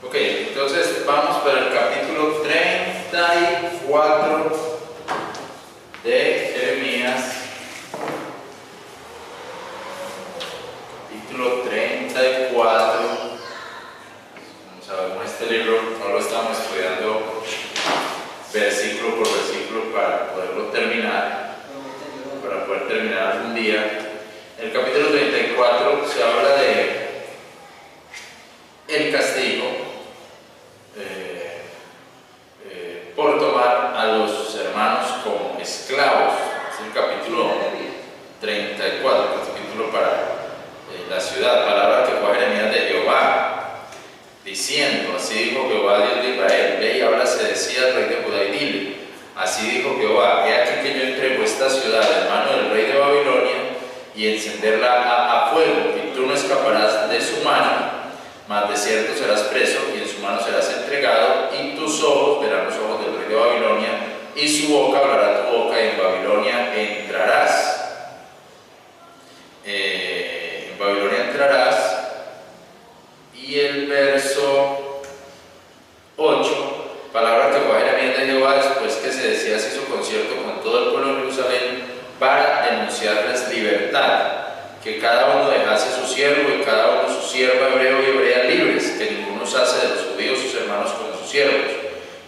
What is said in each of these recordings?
Ok, entonces vamos para el capítulo 34 de Jeremías. Capítulo 34. Como sabemos, este libro no lo estamos estudiando versículo por versículo para poderlo terminar, para poder terminar algún día. En el capítulo 34 se habla de el castigo por tomar a los hermanos como esclavos. Es el capítulo 34, capítulo para la ciudad. Palabra que fue a Jeremías de Jehová, diciendo: así dijo Jehová, Dios de Israel, ve y habla Sedecías, rey de Judá, y dile: así dijo Jehová, he aquí que yo entrego esta ciudad en mano del rey de Babilonia, y encenderla a fuego, y tú no escaparás de su mano, mas de cierto serás preso, y en su mano serás entregado, y tus ojos verán los ojos del rey de Babilonia, y su boca hablará tu boca, y en Babilonia entrarás. En Babilonia entrarás. Y el verso 8, palabra que fue a Jeremías de Jehová después que Sedecías hizo concierto con todo el pueblo de Jerusalén para denunciarles libertad, que cada uno dejase su siervo y cada uno su sierva, hebreo y hebrea, libres, que ninguno usase de los judíos sus hermanos como sus siervos.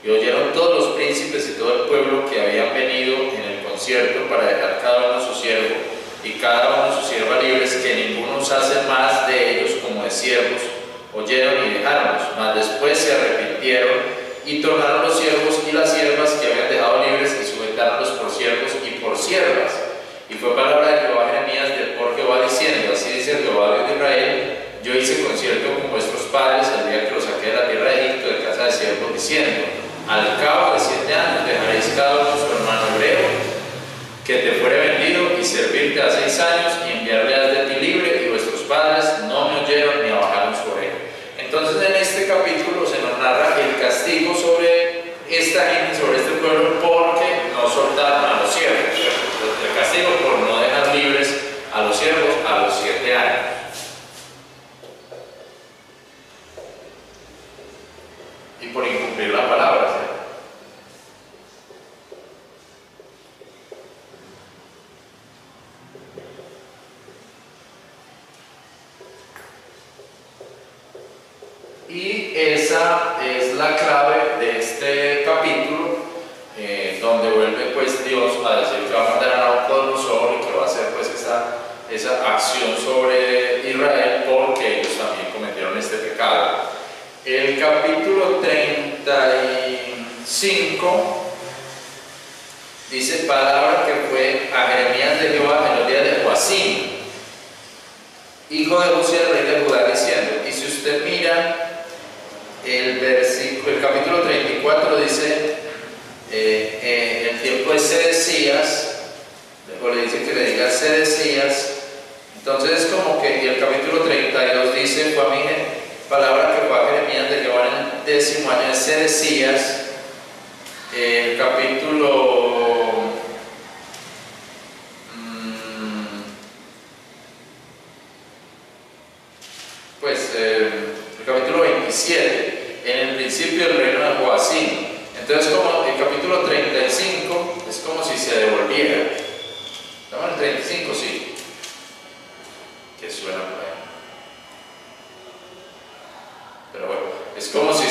Y oyeron todos los príncipes y todo el pueblo que habían venido en el concierto para dejar cada uno su siervo y cada uno su sierva libres, que ninguno usase más de ellos como de siervos. Oyeron y dejaronlos, mas después se arrepintieron y tornaron los siervos y las siervas que habían dejado libres y sujetaronlos por siervos y por siervas. Y fue palabra de Jehová a Jeremías por Jehová diciendo: así dice Jehová, Dios de Israel, yo hice concierto con vuestros padres el día que los saqué de la tierra de Egipto, de casa de siervos, diciendo: al cabo de 7 años dejaréis cada uno su hermano hebreo que te fuere vendido, y servirte a 6 años, y enviarle has de ti libre, y vuestros padres no me oyeron ni abajaron su oreja. Entonces en este capítulo se nos narra el castigo sobre esta gente, sobre este pueblo, porque no soltaron a los siervos. El castigo por no dejar libres a los siervos a los 7 años. Y por incumplir la palabra, ¿sí? Y esa es la clave de este capítulo, donde vuelve pues Dios a decir que va a mandar a Nabucodonosor y que va a hacer pues esa acción sobre Israel, porque ellos también cometieron este pecado. El capítulo 35 dice: palabra que fue a Jeremías de Jehová en los días de Joacim, hijo de Josías, rey de Judá, diciendo. Y si usted mira el capítulo 34 dice: el tiempo de Sedecías, luego le dice que le diga Sedecías. Entonces es como que, y el capítulo 32 dice: fue a mí palabra que fue a Jeremías de Jehová en el 10º año de Sedecías. El capítulo el capítulo 27, en el principio del reino de Joacim. Entonces, como el capítulo 35 es como si se devolviera. ¿Estamos en el 35? Sí. Que suena por ahí. Pero bueno, es como si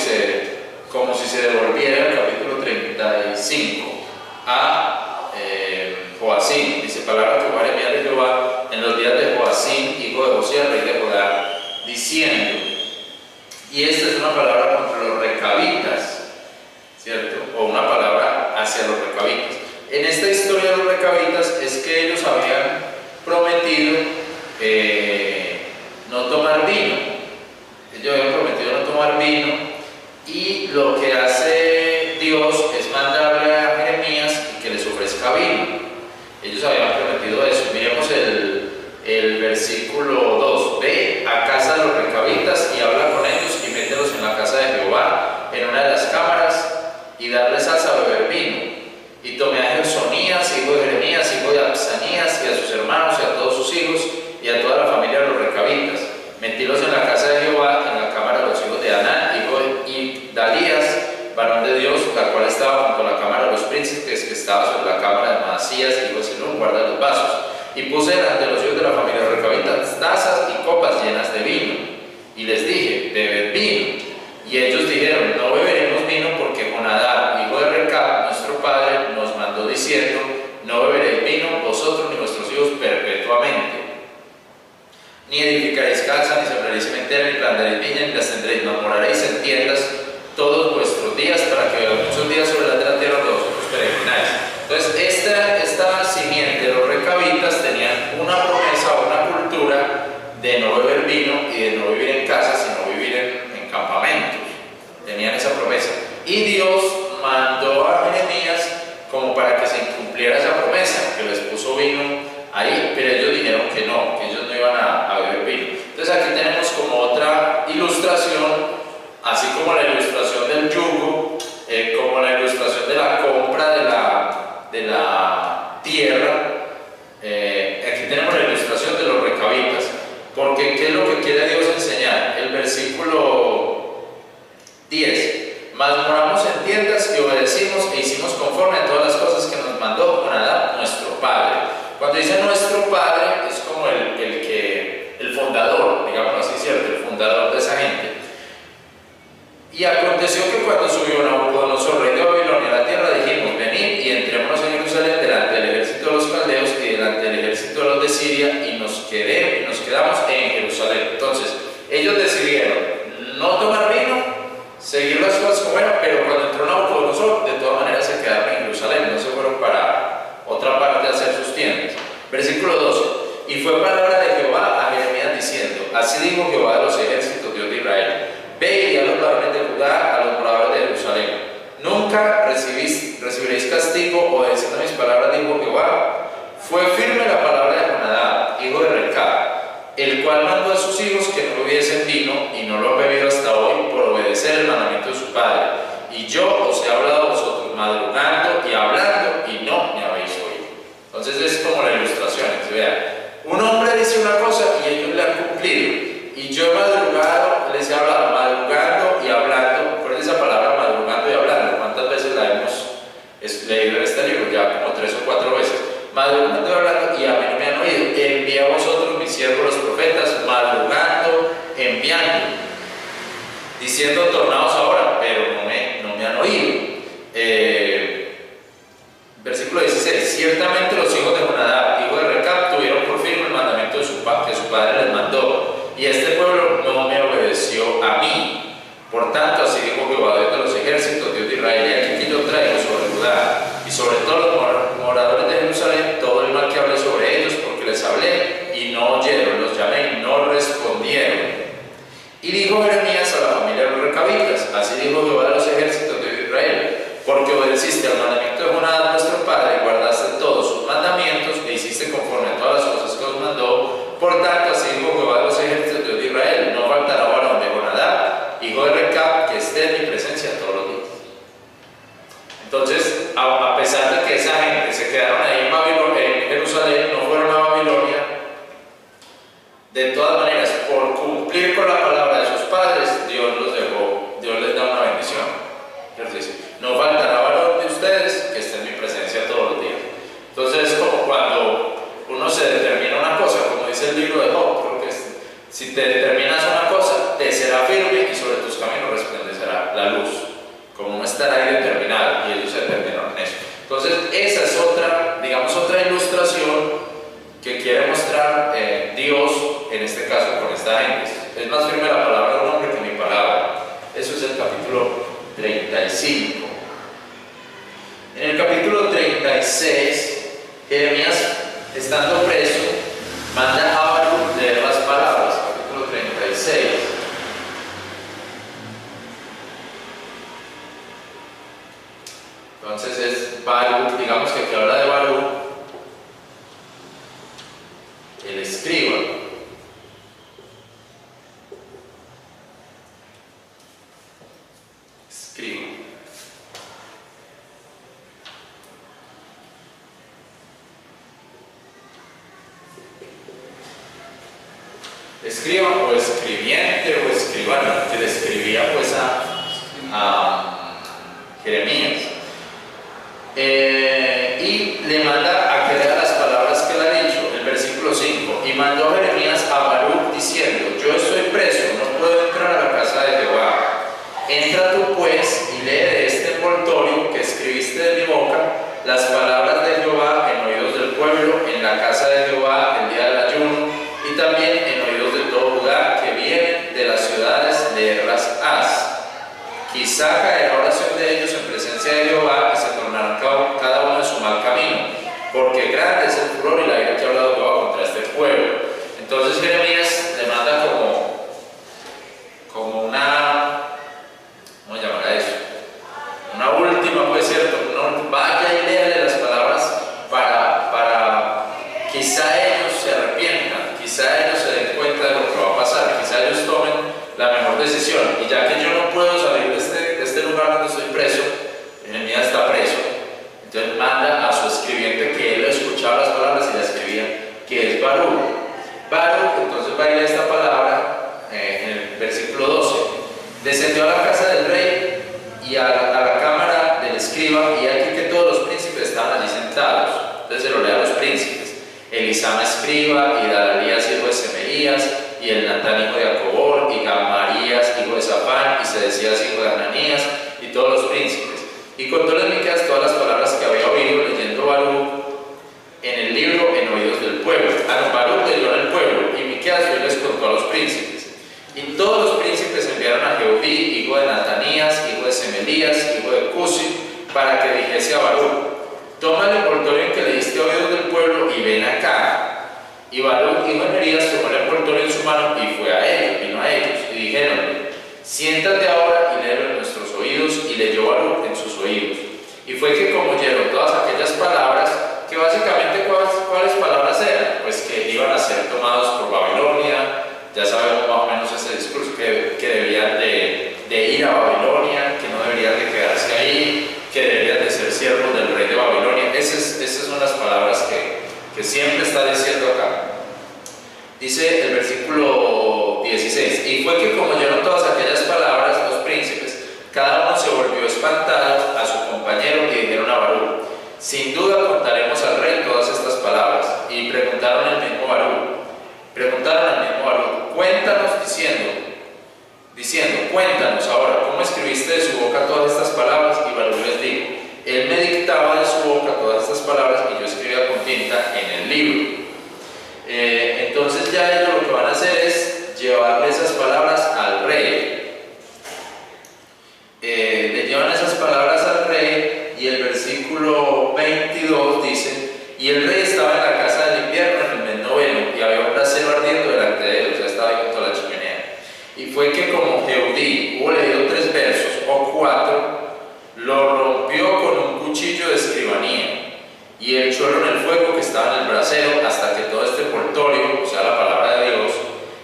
se devolviera el capítulo 35 a Joacim. Dice: palabra que fue a Jeremías de Jehová en los días de Joacim, hijo de Josías, rey de Judá, diciendo. Y esta es una palabra contra los recabitas, ¿cierto? O una palabra hacia los recabitas. En esta historia de los recabitas es que ellos habían prometido no tomar vino. Ellos habían prometido no tomar vino, y lo que hace Dios es mandarle a Jeremías que les ofrezca vino. Ellos habían prometido eso. Miremos el versículo 2. Ve a casa de los recabitas y habla con ellos y mételos en la casa de Jehová, en una de las cámaras, y darles salsa a beber vino. Y tomé a Gersonías, hijo de Jeremías, hijo de Absanías, y a sus hermanos y a todos sus hijos y a toda la familia de los recabitas. Metílos en la casa de Jehová, en la cámara de los hijos de Anán, hijo príncipes que estaba sobre la cámara de Maasías, hijo de Silón, guarda los vasos. Y puse delante de los hijos de la familia recabitas tazas y copas llenas de vino. Y les dije, bebed vino. Y ellos dijeron, no beberemos vino porque Jonadab, hijo de Recab, nuestro padre, nos mandó diciendo, no beberéis vino vosotros ni vuestros hijos perpetuamente. Ni edificaréis casa, ni sembraréis cementerio, ni plantaréis viña, ni las tendréis, no moraréis en tiendas todos vuestros días, para que muchos días sobre la tierra todos vosotros peregrináis. Entonces, esta simiente de los recabitas tenían una promesa, una cultura de no beber vino y de no vivir en casa, sino vivir en campamentos. Tenían esa promesa. Y Dios mandó a Jeremías como para que se incumpliera esa promesa, que les puso vino ahí, pero ellos dijeron que ellos no iban a beber vino. Entonces aquí tenemos como otra ilustración, así como la ilustración del yugo, como la ilustración de la compra de la tierra. Aquí tenemos la ilustración de los recabitas, porque ¿qué es lo que quiere Dios enseñar? El versículo 10: mas moramos en tiendas y obedecimos e hicimos conforme a todas las cosas que nos mandó Jonadab nuestro padre. Cuando dice nuestro padre, es como el fundador, digámoslo así, ¿cierto? El fundador de esa gente. Y aconteció que cuando subió Nabucodonosor, rey de Babilonia, a la tierra, dijimos, venid y entrémonos en Jerusalén delante del ejército de los caldeos y delante del ejército de los de Siria, y nos quedamos en Jerusalén. Entonces, ellos decidieron no tomar vino, seguir las cosas como eran, pero cuando entró Nabucodonosor, de todas maneras se quedaron en Jerusalén, no se fueron para otra parte a hacer sus tiendas. Versículo 12: y fue palabra de Jehová a Jeremías diciendo, así dijo Jehová de los ejércitos, Dios de Israel, ve y a los varones de Judá, a los moradores de Jerusalén, nunca recibiréis castigo obedeciendo mis palabras, dijo Jehová. Fue firme la palabra de Jonadab, hijo de Recab, el cual mandó a sus hijos que no bebiesen vino, y no lo han bebido hasta hoy, por obedecer el mandamiento de su padre. Y yo os he hablado a vosotros madrugando y hablando, y no me habéis oído. Entonces es como la ilustración. Vean, un hombre dice una cosa y ellos le han cumplido. Y yo he madrugado, les he hablado, madrugando y hablando. Por esa palabra madrugando y hablando, ¿cuántas veces la hemos leído en este libro? Ya como 3 o 4 veces. Madrugando y hablando, y a mí no me han oído. Envié a vosotros, mis siervos los profetas, madrugando, enviando, diciendo, tornaos ahora, pero no me han oído. Versículo 16: ciertamente los hijos de Jonadab, hijo de Recab, tuvieron por firme el mandamiento de que su padre les mandó, y este pueblo no me obedeció a mí. Por tanto, así dijo Jehová, Dios de los ejércitos, Dios de Israel, y aquí que yo traigo sobre Judá y sobre todos los moradores de Jerusalén todo el mal que hablé sobre ellos, porque les hablé y no oyeron, los llamé y no respondieron. Y dijo Jeremías a la familia de los recabitas, así dijo Jehová de los ejércitos, Dios de Israel, porque obedeciste al mandamiento de Jonadab nuestro padre, y guardaste todos sus mandamientos, e hiciste conforme a todas las cosas que os mandó. Por tanto, así dijo Jehová de los ejércitos, Dios de Israel, no faltará varón de Jonadab, hijo de Recab, que esté en mi presencia todos los días. Entonces, a pesar de que esa gente se quedaron ahí en Jerusalén, no fueron a Babilonia, de todas maneras, por cumplir con la palabra de sus padres, Dios los dejó, Dios les da una bendición. Dios dice, no faltará varón de ustedes que esté en mi presencia todos los días. Entonces es como cuando uno se determina una cosa, como dice el libro de Job, porque si te determinas una cosa, te será firme y sobre tus caminos resplandecerá la luz. Como no estará ahí determinado, y ellos se determinaron en eso. Entonces esa es otra, digamos, otra ilustración que quiere mostrar Dios, en este caso con esta gente. Es más firme la palabra de un hombre que mi palabra. Eso es el capítulo 35. En el capítulo 36, Jeremías, estando preso, manda a Baruch leer las palabras. Capítulo 36. Entonces es Baruch, digamos que habla de Baruch, el escriba. Escriba o escribiente o escribano, que le escribía pues a Jeremías. pues y lee de este envoltorio que escribiste de mi boca las palabras de Jehová en oídos del pueblo, en la casa de Jehová el día del ayuno, y también en oídos de todo lugar que vienen de las ciudades, leerlas haz. Quizá caerá oración de ellos en presencia de Jehová y se tornarán cada uno en su mal camino, porque grande es el furor y la ira que ha hablado Jehová contra este pueblo. Entonces Jeremías le manda como una, ¿cómo llamará eso? Una última, pues cierto, no, vaya y léale las palabras para quizá ellos se arrepientan, quizá ellos se den cuenta de lo que va a pasar, quizá ellos tomen la mejor decisión. Y ya que yo no puedo salir de este lugar donde estoy preso, Jeremías está preso, entonces manda a su escribiente que él escuchaba las palabras y las escribía, que es Baruch. Baruch, entonces va a ir a esta palabra en el versículo 12. Descendió a la casa del rey y a la cámara del escriba, y aquí que todos los príncipes estaban allí sentados. Entonces se lo lee a los príncipes: Elisama escriba, y Dalarías hijo de Semeías, y el Natán hijo de Acobor, y Gamarías hijo de Safán, y Sedecías hijo de Ananías, y todos los príncipes. Y contóles Miqueas todas las palabras que había oído leyendo Baruch en el libro en oídos del pueblo. Baruch leyó en el pueblo, y Miqueas les contó a los príncipes. Y todos los príncipes enviaron a Jehudí, hijo de Natanías, hijo de Semelías, hijo de Cusi, para que dijese a Baruch: toma el envoltorio en que le diste a oídos del pueblo y ven acá. Y Baruch, hijo de Nerías, tomó el envoltorio en su mano y fue a ellos, vino a ellos, y dijeronle: siéntate ahora y léelo en nuestros oídos. Y leyó Baruch en sus oídos. Y fue que como oyeron todas aquellas palabras, que básicamente ¿cuáles palabras eran? Pues que iban a ser tomados por Babilonia. Ya sabemos más o menos ese discurso, que debían de ir a Babilonia, que no deberían de quedarse ahí, que deberían de ser siervos del rey de Babilonia. Esas son las palabras que siempre está diciendo acá. Dice el versículo 16: y fue que como oyeron todas aquellas palabras, los príncipes, cada uno se volvió espantado a su compañero, y dijeron a Baruch: sin duda contaremos al rey todas estas palabras. Y preguntaron al mismo Baruch, cuéntanos, diciendo, cuéntanos ahora, ¿cómo escribiste de su boca todas estas palabras? Y Baruch les dijo: él me dictaba de su boca todas estas palabras, y yo escribía con tinta en el libro. Entonces ya ellos lo que van a hacer es llevarle esas palabras al rey. Le llevan esas palabras al rey, y el versículo 22 dice: y el rey estaba en la casa del invierno en el mes noveno, y había un brasero ardiendo delante de él, o sea, estaba ahí junto a la chimenea. Y fue que como Jehudí hubo leído 3 versos o 4, lo rompió con un cuchillo de escribanía, y echólo en el fuego que estaba en el brasero, hasta que todo este envoltorio, o sea, la palabra de Dios,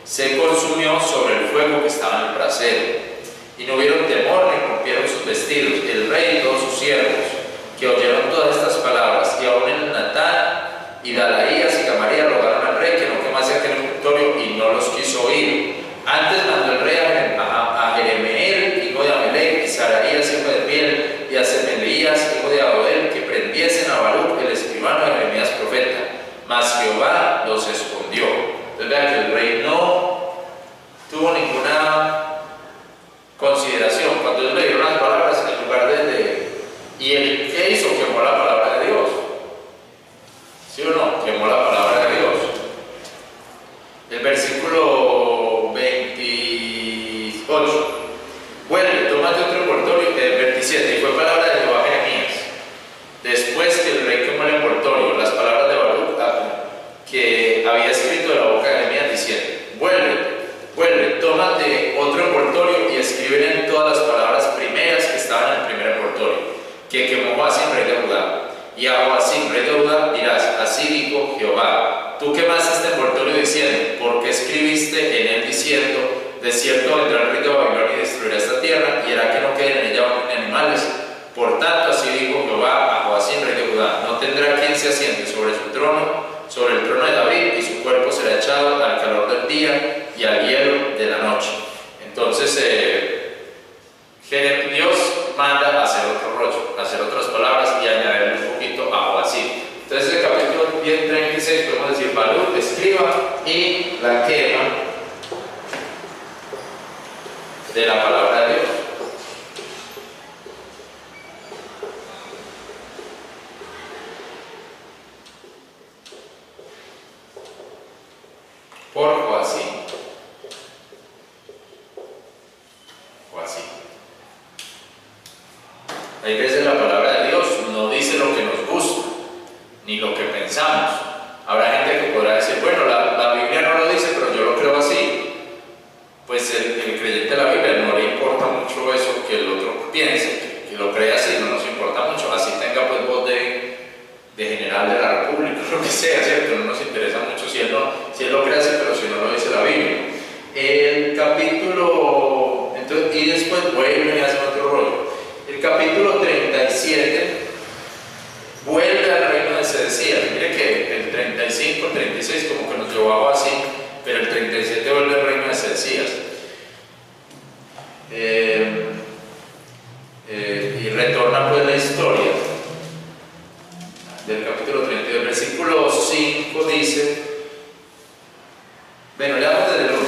se consumió sobre el fuego que estaba en el brasero. Y no hubieron temor ni rompieron sus vestidos, el rey y todos sus siervos, que oyeron todas estas palabras. Y aún el Natán y Dalaías y Gamarías rogaron al rey que no quemase aquel envoltorio, y no los quiso oír. Antes mandó el rey a Jeremeel, hijo de Amelec, y Saraías, hijo de Piel, y a Semelías, hijo de Adodel, que prendiesen a Baruch, el escribano de Jeremías profeta. Mas Jehová los escondió. Entonces vean que el rey no tuvo ninguna consideración. Cuando ellos le dieron las palabras, en lugar ¿y él qué hizo? Quemó la palabra de Dios. ¿Sí o no? Quemó la palabra de Dios. El versículo 28. Vuelve, tómate otro envoltorio. 27. Y fue palabra de Jehová a Jeremías. Después que el rey quemó el envoltorio, las palabras de Baruch que había escrito de la boca de Jeremías, diciendo: vuelve, tómate otro envoltorio y escribe en todas las palabras primeras que estaban en el primer envoltorio, que quemó Joacim, rey de Judá. Y a Joacim, rey de Judá, dirás: así dijo Jehová, tú quemaste este envoltorio diciendo, porque escribiste en él diciendo: de cierto vendrá el rey de Babilonia y destruirá esta tierra, y hará que no queden en ella animales. Por tanto, así dijo Jehová a Joacim, rey de Judá: no tendrá quien se asiente sobre su trono, sobre el trono de David, y su cuerpo será echado al calor del día y al hielo de la noche. Entonces Dios manda a hacer otro rollo, hacer otras palabras y añadirle un poquito a Joacim. Entonces el capítulo 36 podemos decir: Baruch escriba y la quema de la palabra de Dios. Hay veces la palabra de Dios no dice lo que nos gusta, ni lo que pensamos. Habrá gente que podrá decir, bueno, la Biblia no lo dice, pero yo lo creo así. Pues el creyente de la Biblia no le importa mucho eso que el otro piense, que lo crea así, no nos importa mucho. Así tenga pues voz de general de la República, lo que sea, ¿cierto? No nos interesa mucho si él lo cree así, pero si no lo dice la Biblia. El capítulo, entonces, y después vuelven y hacen otro rollo. El capítulo 37 vuelve al reino de Sedecías. Mire que el 35, el 36 como que nos llevaba así, pero el 37 vuelve al reino de Sedecías. Y retorna pues la historia del capítulo 32, versículo 5 dice, bueno, leamos desde el 1.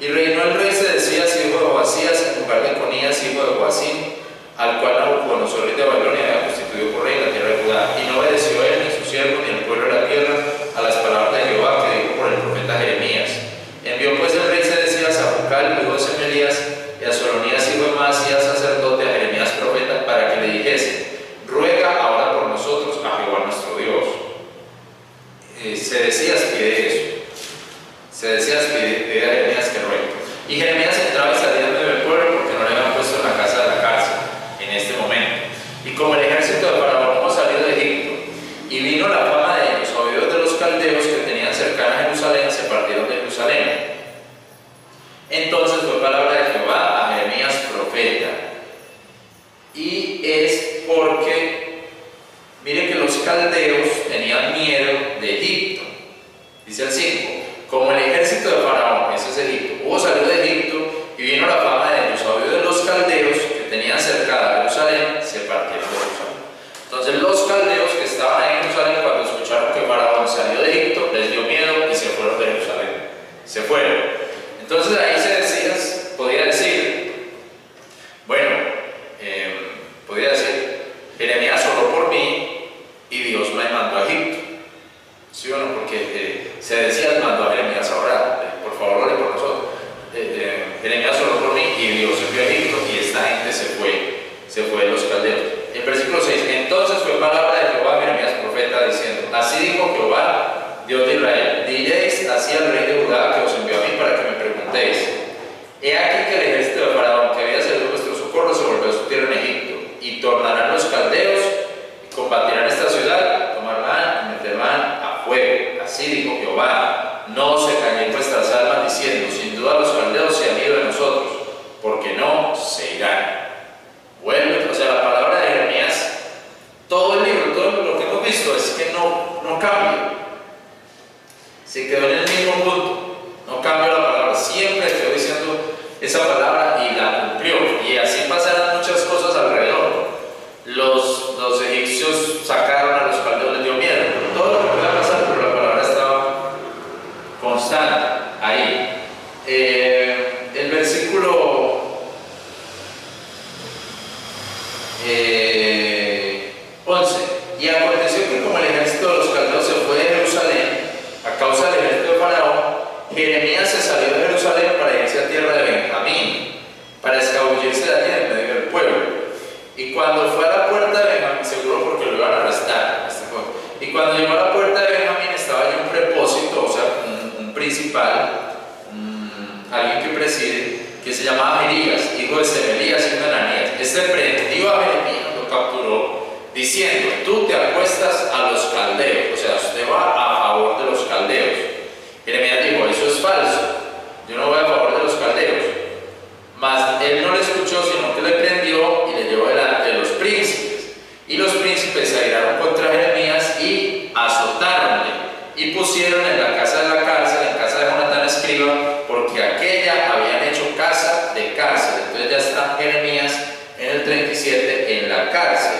Y reinó el rey Sedecías, hijo de Joasías, en lugar de Conías, hijo de Joacim, al cual Nabucodonosor, rey de Babilonia, había constituido por rey en la tierra de Judá. Y no obedeció él, ni su siervo, ni el pueblo de la tierra, a las palabras de Jehová que dijo por el profeta Jeremías. Envió pues el rey Sedecías a Jucal, hijo de Semelías, y a Solonías, hijo de Masías, sacerdote, a Jeremías, profeta, para que le dijese: ruega ahora por nosotros a Jehová nuestro Dios. Sedecías pide eso. Sedecías pide a Jeremías que ruegue. Y Jeremías entraba y salía en medio del pueblo porque no le habían puesto en la casa de la cárcel en este momento. Y como el ejército de Faraón no salió de Egipto, y vino la fama de ellos a oídos de los caldeos que tenían cercana a Jerusalén, se partieron de Jerusalén. Entonces fue palabra de Jehová a Jeremías profeta. Y es porque, mire que los caldeos tenían miedo de Egipto. Dice el 5, como el ejército de Faraón, ese es Egipto, salió de Egipto, y vino la fama de ellos a oídos de los caldeos que tenían cercada a Jerusalén, se partieron de Jerusalén. Entonces los caldeos que estaban en Jerusalén, cuando escucharon que Faraón salió de Egipto, les dio miedo y se fueron de Jerusalén. Se fueron. Entonces ahí Sedecías podía decir, bueno, podía decir, Jeremías oró por mí y Dios me mandó a Egipto. ¿Sí o no? Porque Sedecías mandó a Jeremías a orar, por favor ore por nosotros. Jeremías oró por mí y Dios envió a Egipto, y esta gente se fue de los caldeos. El versículo 6, entonces fue palabra de Jehová a Jeremías profeta diciendo: así dijo Jehová, Dios de Israel, diréis así al rey de Judá que os envió a mí para que me preguntéis: he aquí que el ejército de Faraón, que había sido vuestro socorro, se volvió a su tierra en Egipto, y tornarán los caldeos y combatirán esta ciudad, tomarán y meterán a fuego. Así dijo Jehová: no se cañen vuestras almas diciendo: sin duda los caldeos se han ido de nosotros, porque no se irán. Vuelve, o sea, la palabra de Jeremías, todo el libro, todo lo que hemos visto es que no cambia. Se quedó en el mismo punto, no cambió la palabra, siempre quedó diciendo esa palabra y la cumplió. Y así pasaron muchas cosas alrededor. Los egipcios sacaron a los caldeos, les dio miedo, todo lo que pueda pasar, pero la palabra estaba constante ahí. El versículo 11, y aconteció que como el ejército de los caldeos se fue de Jerusalén a causa del ejército de Faraón, Jeremías se salió de Jerusalén para irse a tierra de Benjamín, para escabullirse de allí en medio del pueblo. Y cuando fue a la puerta de Benjamín, seguro porque lo iban a arrestar, y cuando llegó a la puerta de Benjamín estaba allí un prepósito, o sea, un principal, alguien que preside, que se llamaba Jerías, hijo de Semelías, hijo de Ananías. Este prendió a Jeremías, lo capturó, diciendo: tú te acuestas a los caldeos, o sea, usted va a favor de los caldeos. Jeremías dijo: eso es falso, yo no voy a favor de los caldeos. Mas él no le escuchó, sino que le prendió y le llevó delante de los príncipes. Y los príncipes se airaron contra Jeremías y azotáronle, y pusieron en la casa de la cárcel, en casa de Jonatán escriba, porque aquella habían hecho casa de cárcel. Entonces ya está Jeremías en el 37 en la cárcel.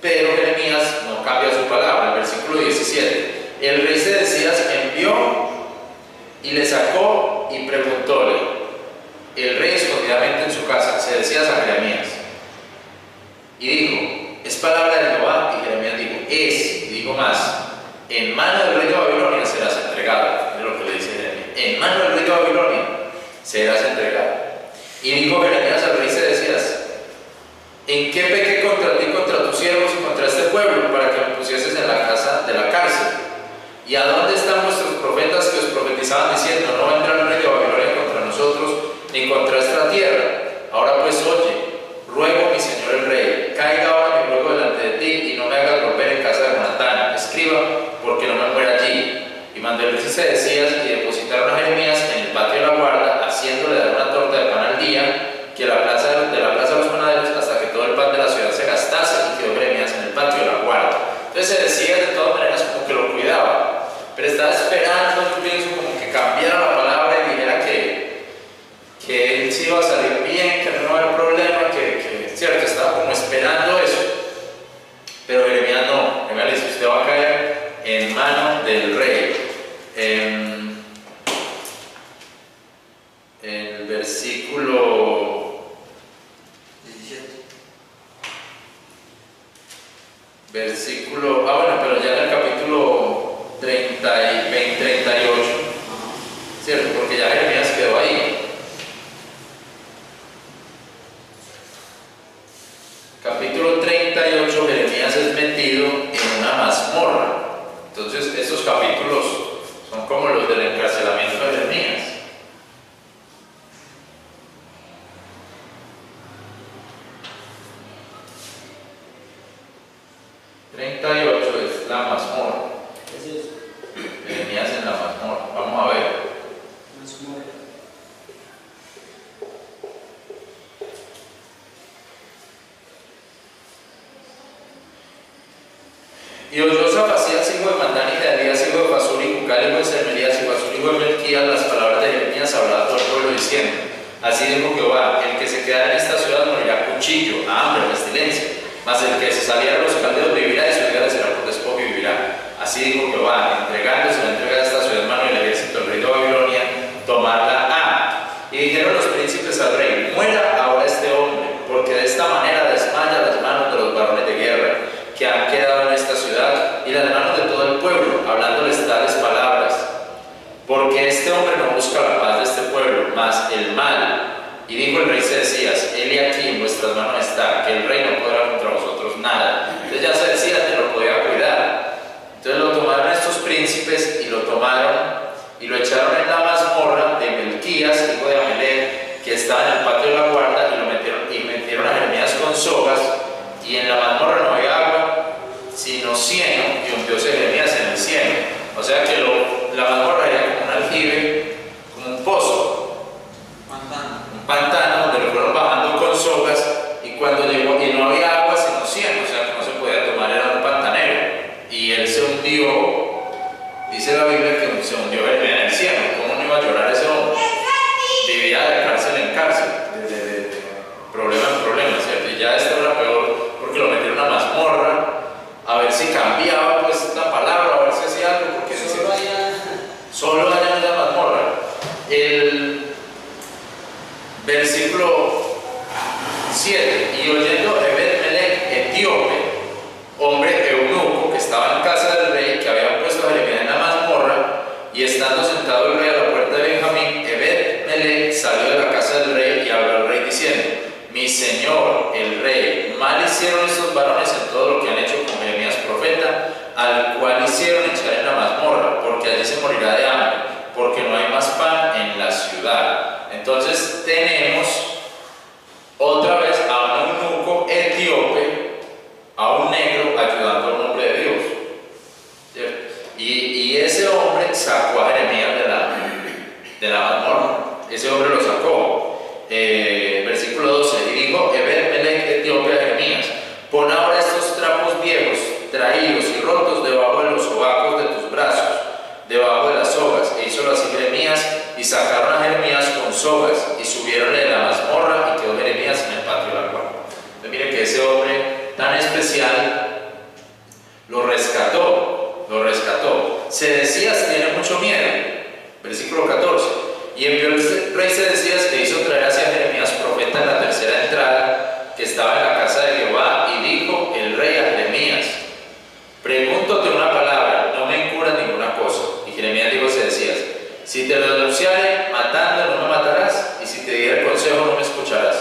Pero Jeremías no cambia su palabra. El versículo 17, el rey Sedecías envió y le sacó y preguntóle, el rey escondidamente en su casa, Sedecías a Jeremías, y dijo: es palabra de Jehová. Y Jeremías dijo: es, y dijo más, en mano del rey de Babilonia serás entregado. Es lo que le dice Jeremías: en mano del rey de Babilonia serás entregado. Y dijo Jeremías al rey Sedecías: ¿en qué pequé contra ti, contra tus siervos y contra este pueblo, para que me pusieses en la casa de la cárcel? ¿Y a dónde están vuestros profetas que os profetizaban diciendo: no vendrá el rey de Babilonia contra nosotros, ni contra esta tierra? Ahora pues oye, ruego, mi señor el rey, caiga ahora mi ruego delante de ti, y no me hagas volver en casa de Jonatán, escriba, porque no me muera allí. Y mandó el rey Sedecías, y depositaron a Jeremías en el patio de la guarda, haciéndole dar una torta de pan al día, que de la plaza de los panaderos, hasta que todo el pan de la ciudad se gastase, y quedó Jeremías en el patio de la guarda. Entonces Sedecías de todas maneras como que lo cuidaba, pero estaba esperando, yo pienso, como que cambiara la palabra y dijera que él sí iba a salir bien, que no iba a haber problema, cierto, estaba como esperando eso. Pero Jeremías no. Jeremías le dice: usted va a caer en manos del rey. En el versículo 17. Bueno, pero ya en el capítulo 38, ¿cierto? Porque ya Jeremías quedó ahí. Capítulo 38, Jeremías es metido en una mazmorra. Entonces, estos capítulos son como los del encarcelamiento de Jeremías. 38 es la mazmorra. ¿Qué es eso? Jeremías en la mazmorra. Vamos a ver. Mazmorra. Y oyó Zafasías, hijo de Matán, y Gedalías, hijo de Fasur, y Jucal, hijo de Sermelías, y Fasur, hijo de Melquías, las palabras de Jeremías hablaba todo el pueblo diciendo: así dijo Jehová, el que se quedara en esta ciudad morirá a cuchillo, a hambre, a pestilencia, mas el que se saliera a los caldeos vivirá, y su vida será por despojo y vivirá. Así dijo Jehová, entregándose va a entregar esta ciudad en mano del ejército del rey de Babilonia, tomarla a. Y dijeron los príncipes al rey: muera ahora este hombre, porque de esta manera desmaya las manos de los varones de guerra que han quedado en esta ciudad, y las manos de todo el pueblo, hablándoles tales palabras. Porque este hombre no busca la paz de este pueblo, mas el mal. Y dijo el rey Sedecías: he aquí en vuestras manos está, que el rey no podrá contra vosotros nada. Entonces ya Sedecías te lo podía cuidar. Entonces lo tomaron estos príncipes, y lo tomaron y lo echaron en la mazmorra de Melquías, hijo de Amelec, que estaba en el patio de la guarda, y metieron a Jeremías con sogas, y en la mazmorra no había agua, sino cieno, y hundióse Jeremías en el cieno. O sea que la mazmorra era como un aljibe, como un pozo, un pantano donde lo fueron bajando con sogas, y cuando llegó, y no había agua sino cieno, o sea que no se podía tomar, era un pantanero, y él se hundió. Dice la Biblia que se hundió en el cielo. ¿Cómo no iba a llorar ese hombre? Vivía de cárcel en cárcel, de problema en problema, ¿cierto? Y ya esto era peor porque lo metieron a una mazmorra, a ver si cambiaba pues la palabra, a ver si hacía algo, porque solo allá en la mazmorra. El versículo 7: y oyendo Ebed-Melech, etíope, hombre eunuco que estaba en casa del rey, que había puesto a Jeremías en la mazmorra, y estando sentado el rey a la puerta de Benjamín, Ebed-Melech salió de la casa del rey y habló al rey diciendo: mi señor el rey, mal hicieron estos varones en todo lo que han hecho con Jeremías profeta, al cual hicieron echar en la mazmorra, porque allí se morirá de hambre, porque no hay más pan en la ciudad. Entonces tenemos otra vez a un eunuco etíope, a un negro ayudando al hombre de Dios, ¿cierto? Y ese hombre sacó a Jeremías de la mazmorra. Ese hombre lo sacó. Versículo 12: y dijo Ebed-Melech etíope a Jeremías: pon ahora estos trapos viejos, traídos y rotos debajo de los sobacos de tus brazos, debajo de las sogas. E hizo así Jeremías, y sacaron a Jeremías con sogas, y subieronle de la mazmorra, y quedó Jeremías en el patio de la guarda. Entonces mire que ese hombre tan especial lo rescató. Sedecías tiene mucho miedo. Versículo 14: y envió el rey Sedecías, que hizo traer hacia Jeremías profeta en la tercera entrada, que estaba en la casa de Jehová, y dijo el rey a Jeremías: pregúntate una palabra, no me encubras ninguna cosa. Y Jeremías dijo a Sedecías: si te lo denunciare matando, no me matarás. te diera consejo no me escucharás.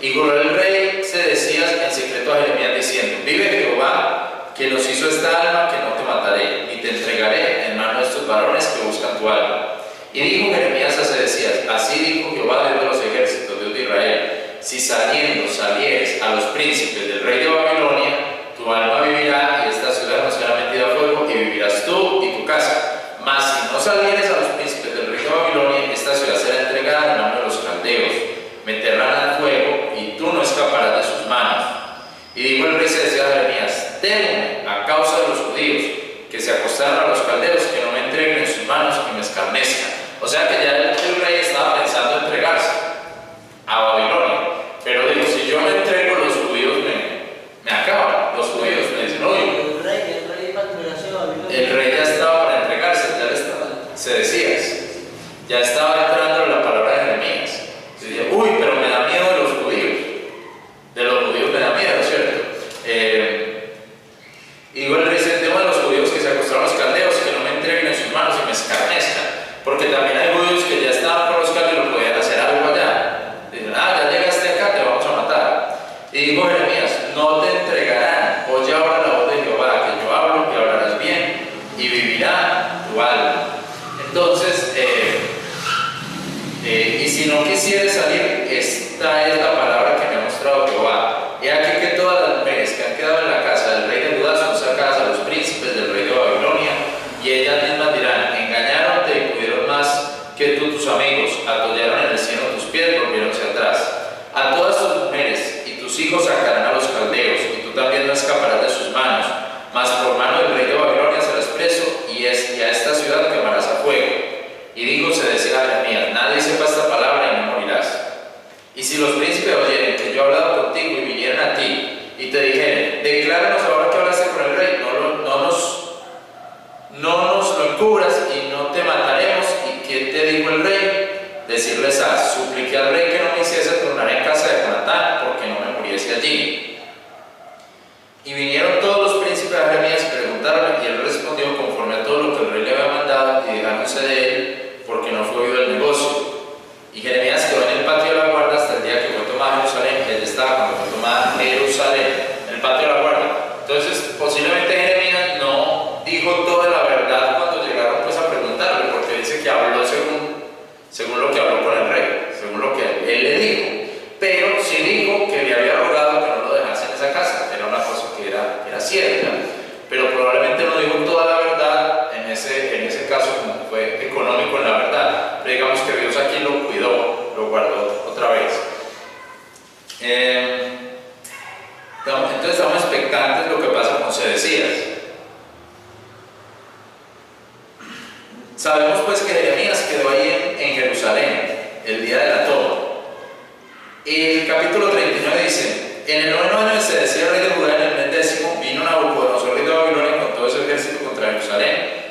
Y juró el rey Sedecías en secreto a Jeremías diciendo: vive Jehová, que nos hizo esta alma, que no te mataré, ni te entregaré en mano de estos varones que buscan tu alma. Y dijo Jeremías a Sedecías: así dijo Jehová, Dios de los ejércitos, Dios de Israel: si salieres a los príncipes del rey de Babilonia, tu alma vivirá, y esta ciudad no será metida a fuego, y vivirás tú y tu casa. Mas si no salieres a los príncipes del rey de Babilonia, esta ciudad será entregada en mano de los caldeos, meterán al fuego, y tú no escaparás de sus manos. Y dijo el rey Sedecías a Jeremías: teme a causa de los judíos, que se acostaron a los caldeos, que no me entreguen en sus manos y me escarnezcan. O sea que ya el rey estaba pensando en entregarse a Babilonia. Pero digo, si yo me entrego, los judíos me acaban. Los judíos me dicen: oye, El rey para entregarse a Babilonia. el rey ya estaba para entregarse, ya le estaba, Sedecías, ya estaba entrando en la palabra de Jeremías. Y decía: uy, pero me da miedo de los judíos. De los judíos me da miedo, ¿cierto? Y digo, el rey dice: el tema de los judíos que se acostaron a los caldeos, que no me entreguen en sus manos y me escarnezcan. Porque también hay judíos que ya estaban con los caldeos y lo podían hacer algo allá. Dicen: ya llegaste acá, te vamos a matar. Y dijo Jeremías: no te entregarán, oye ahora la voz de Jehová, que yo hablo y hablarás bien, y vivirá tu alma. Entonces, y si no quisieres salir, esta es la palabra que me ha mostrado Jehová. He aquí que todas las mujeres que han quedado en la casa del rey de Judá son sacadas a los príncipes del rey de Babilonia, y ellas mismas dirán: engañaronte y pudieron más que tú tus amigos, atollaron en el cielo tus pies, volvieronse atrás. A todas tus mujeres y tus hijos sacarán a los caldeos, y tú también no escaparás de sus manos, mas por mano del rey de Babilonia serás preso, y a esta ciudad quemarás a fuego. Y dijo Sedecías a Jeremías: nadie sepa esta palabra y no morirás. Y si los príncipes oyeren que yo he hablado contigo y vinieran a ti y te dijeren: decláranos ahora que hablaste con el rey, no nos lo encubras y no te mataremos. ¿Y qué te dijo el rey? Decirles: supliqué al rey que no me hiciese tornar en casa de Jonatán, porque no me muriese allí. Y vinieron todos los príncipes a Jeremías y preguntaron, y él respondió conforme a todo lo que el rey le había mandado, y dejándose de él, porque no fue oído el negocio. Y Jeremías quedó en el patio de la guarda hasta el día que fue tomada Jerusalén. Él estaba cuando fue tomada Jerusalén, en el patio de la guarda. Entonces, posiblemente Jeremías no dijo toda la verdad cuando llegaron pues a preguntarle, porque dice que habló según lo que habló con el rey, según lo que él le dijo. Pero sí dijo que le había rogado que no lo dejase en esa casa. Era una cosa que era cierta, pero probablemente no dijo toda la verdad en ese caso, como fue económico en la verdad. Pero digamos que Dios aquí lo cuidó, lo guardó otra vez. Entonces estamos expectantes de lo que pasa con Sedecías. Sabemos pues que Jeremías quedó ahí en Jerusalén el día de la toma. El capítulo 39 dice: en el 9º año de Sedecías, rey de Judá, en el mes 10º, vino Nabucodonosor, rey de Babilonia, con todo su ejército contra Jerusalén.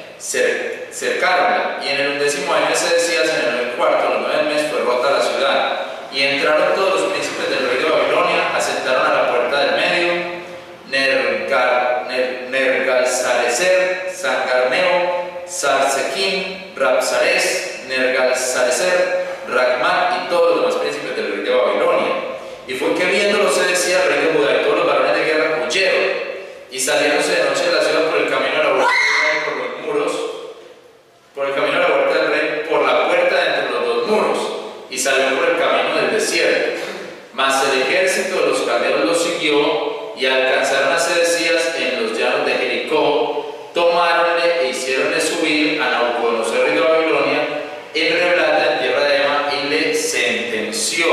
Cercaronla, y en el 11º año de Sedecías, en el 4º, el 9 del mes, fue rota la ciudad. Y entraron todos los príncipes del rey de Babilonia, asentaron a la puerta del medio, Nergal-Sarecer, Sangarneo, Sarsequín, Rabsares, Nergal-Sarecer, Ragmat y todos los demás príncipes del rey de Babilonia. Y fue que viéndolo Sedecías, rey de Judá, y todos los varones de guerra huyeron, y saliéndose de noche de la ciudad por el camino a la huerta del rey, por los muros, por el camino a la huerta del rey, por la puerta de entre los dos muros, y salió por el camino del desierto. Mas el ejército de los caldeos los siguió, y alcanzaron a Sedecías en los llanos de Jericó, tomáronle e hicieronle subir a Nabucodonosor, rey de Babilonia, en Reblata, en tierra de Ema, y le sentenció.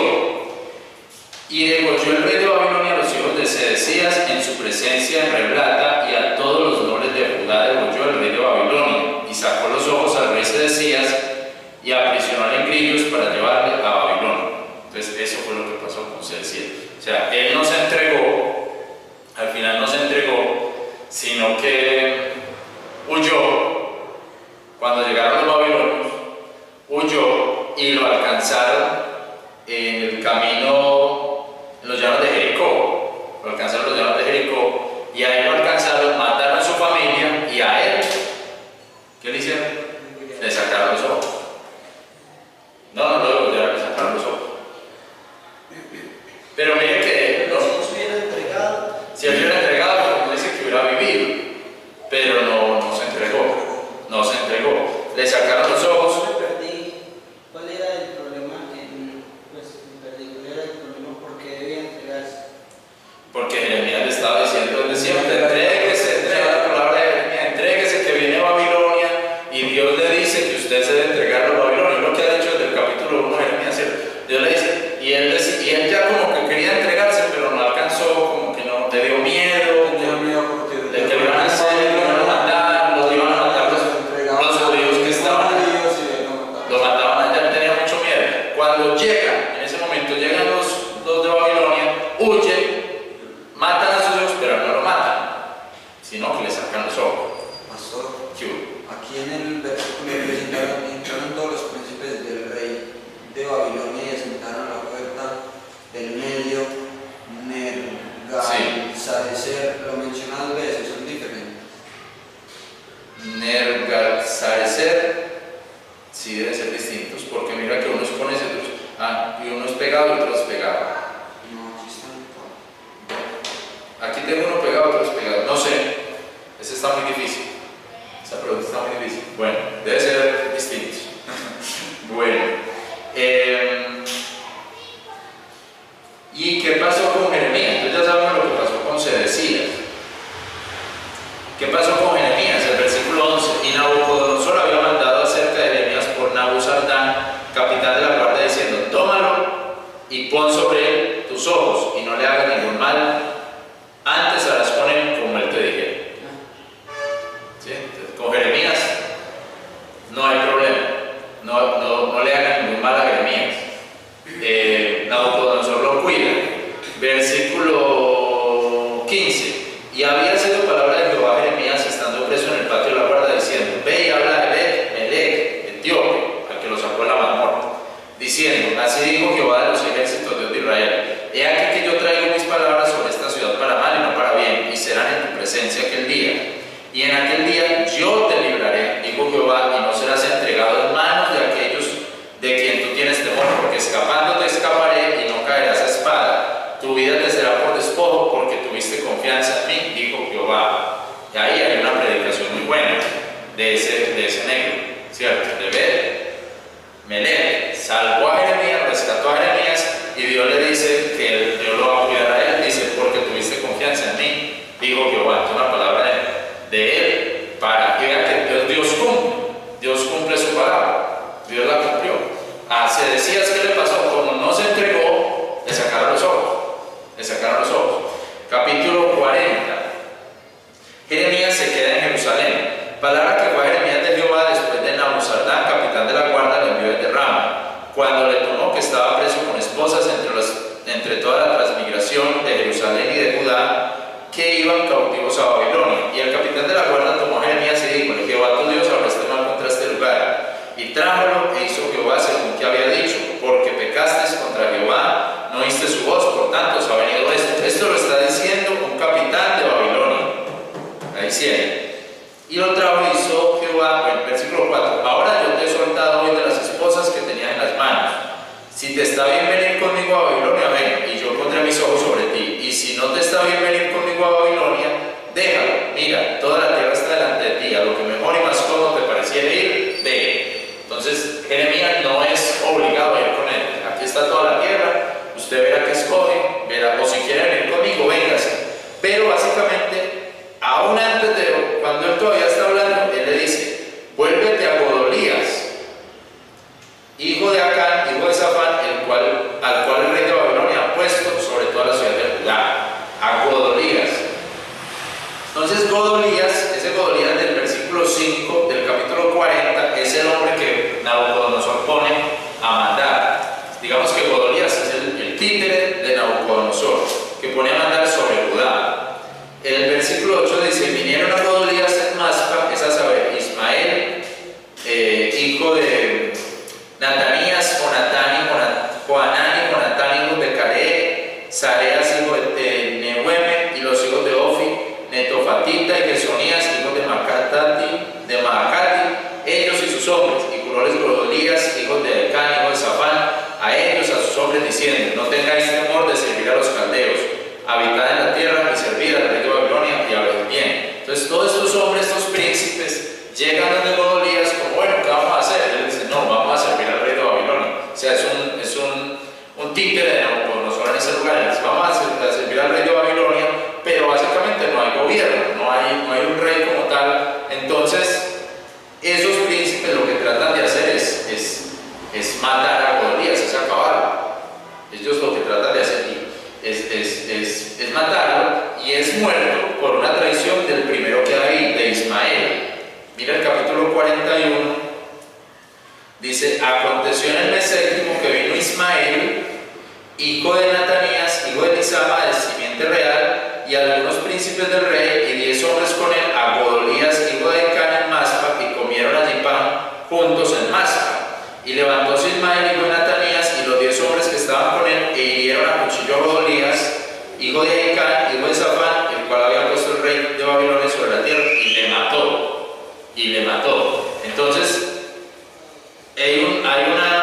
Y degolló el rey de Babilonia a los hijos de Sedecías en su presencia en Reblata, y a todos los nobles de Judá degolló el rey de Babilonia, y sacó los ojos al rey Sedecías y aprisionó en grillos para llevarle a Babilonia. Entonces eso fue lo que pasó con Sedecías. O sea, él no se entregó, al final no se entregó, sino que huyó. Cuando llegaron los babilonios, huyó y lo alcanzaron en el camino, en los llanos de Jericó. Lo alcanzaron en los llanos de Jericó, y a él lo alcanzaron, mataron a su familia, y a él, ¿qué le hicieron? Le sacaron los ojos. No, le sacaron los ojos. distintos, porque mira que unos pones y otros, y uno es pegado y otro es pegado. No, aquí están todos. Aquí tengo uno pegado, otro es pegado. No sé, ese está muy difícil. Esa pregunta está muy difícil. Bueno, debe ser distinto. Bueno, ¿y qué pasó con Jeremías? Entonces ya sabemos lo que pasó con Sedecías. ¿Qué pasó con Jeremías? El versículo 11. Y Nabucodonosor había mandado acerca de Jeremías por Nabuzardán, capitán de la guardia, diciendo: tómalo y pon sobre él tus ojos, y no le hagas ningún mal, antes harás con él como él te dijera. ¿Sí? Entonces, con Jeremías no hay problema, no le hagan ningún mal a Jeremías. Nabucodonosor lo cuida. Versículo 15. Y había sido palabra de Jehová a Jeremías estando preso en el patio de la guarda, diciendo: ve y habla a Melech, etíope, al que lo sacó de la mazmorra, diciendo: así dijo Jehová de los ejércitos, Dios de Israel: he aquí que yo traigo mis palabras sobre esta ciudad para mal y no para bien, y serán en tu presencia aquel día. Y en aquel día yo te libraré, dijo Jehová, y no serás entregado en manos de aquellos de quien tú tienes temor, porque escapando te escaparé y no caerás a espada. Tu vida te será por despojo, porque tuviste confianza en mí, dijo Jehová. Y ahí hay una predicación muy buena de ese negro, ¿cierto? De ver, Melech salvó a Jeremías, rescató a Jeremías, y Dios le dice que Dios lo va a cuidar a él. Dice: porque tuviste confianza en mí, dijo Jehová. Es una palabra de él, para que vea que Dios cumple su palabra. Dios la cumplió. Sedecías, ¿qué le pasó? Como no se entregó, le sacaron los ojos. Capítulo 40. Jeremías se queda en Jerusalén. Palabra que fue a Jeremías de Jehová después de Nabuzardán, capitán de la guarda, lo envió desde Rama, cuando le tomó que estaba preso con esposas entre toda la transmigración de Jerusalén y de Judá, que iban cautivos a Babilonia. Y el capitán de la guarda tomó a Jeremías y dijo: Jehová tu Dios hablaste mal contra este lugar. Y trájolo e hizo Jehová según que había dicho, porque pecaste contra Jehová, no oíste su voz, por tanto os ha venido esto. Esto lo está diciendo un capitán de Babilonia. Ahí sí. Y lo trajo y hizo Jehová, en el versículo 4: ahora yo te he soltado hoy de las esposas que tenía en las manos. Si te está bien venir conmigo a Babilonia, ven, y yo pondré mis ojos sobre ti. Y si no te está bien venir conmigo a Babilonia, déjalo. Mira, toda la tierra está delante de ti. A lo que mejor y más cómodo te pareciera ir, ve. Entonces, Jeremías no es obligado a ir con él. Aquí está toda la tierra. Usted verá que escoge, verá, o si quiere venir conmigo, véngase. Pero básicamente, aún antes de cuando él todavía está hablando, él le dice: vuélvete a Godolías, hijo de Acán, hijo de Safán, al cual el rey de Babilonia ha puesto sobre toda la ciudad de Judá. A Godolías. Entonces Godolías, ese Godolías del versículo 5 del capítulo 40, es el hombre que Nabucodonosor pone a mandar. Digamos que Godolías es el títere de Nabucodonosor, que pone a mandar sobre Judá. En el versículo 8 dice: vinieron a Godolías en Maspa, es a saber, Ismael, hijo de Natanías, Joanán y Jonatán, hijos de Caleb, Sareas, hijo de Nehueme, y los hijos de Ofi, Netofatita y Gesonías, hijos de Maacati, ellos y sus hombres, y curóles Godolías, hijos de Elcán, hijo de Safán, a ellos, a sus hombres, diciendo: no tengáis temor de servir a los caldeos, habitad en la tierra y servid al rey de Babilonia y hablar bien. Entonces todos estos hombres, estos príncipes, llegan donde Godolías como: bueno, ¿qué vamos a hacer? Y él dice: no, vamos a servir al rey de Babilonia. O sea, es un títere de Nabucodonosor en ese lugar. Entonces, vamos a servir al rey de Babilonia, pero básicamente no hay gobierno, no hay un rey como tal. Entonces, esos príncipes lo que tratan de hacer es matar a Godolías, es acabarlo. Ellos lo que tratan de hacer es matarlo, y es muerto por una traición del primero que hay, de Ismael. Mira el capítulo 41. Dice: aconteció en el mes séptimo que vino Ismael, hijo de Natanías, hijo de Elisama, de simiente real, y algunos príncipes del rey, y 10 hombres con él, a Godolías, hijo de Elcán, en Maspa, y comieron allí pan juntos en Maspa. Y levantóse Ismael, hijo de Natanías, y los 10 hombres que estaban con él, e hirieron a cuchillo a Godolías, hijo de Elcán, hijo de Safán, el cual había puesto el rey de Babilonia sobre la tierra, y le mató. Entonces, hay una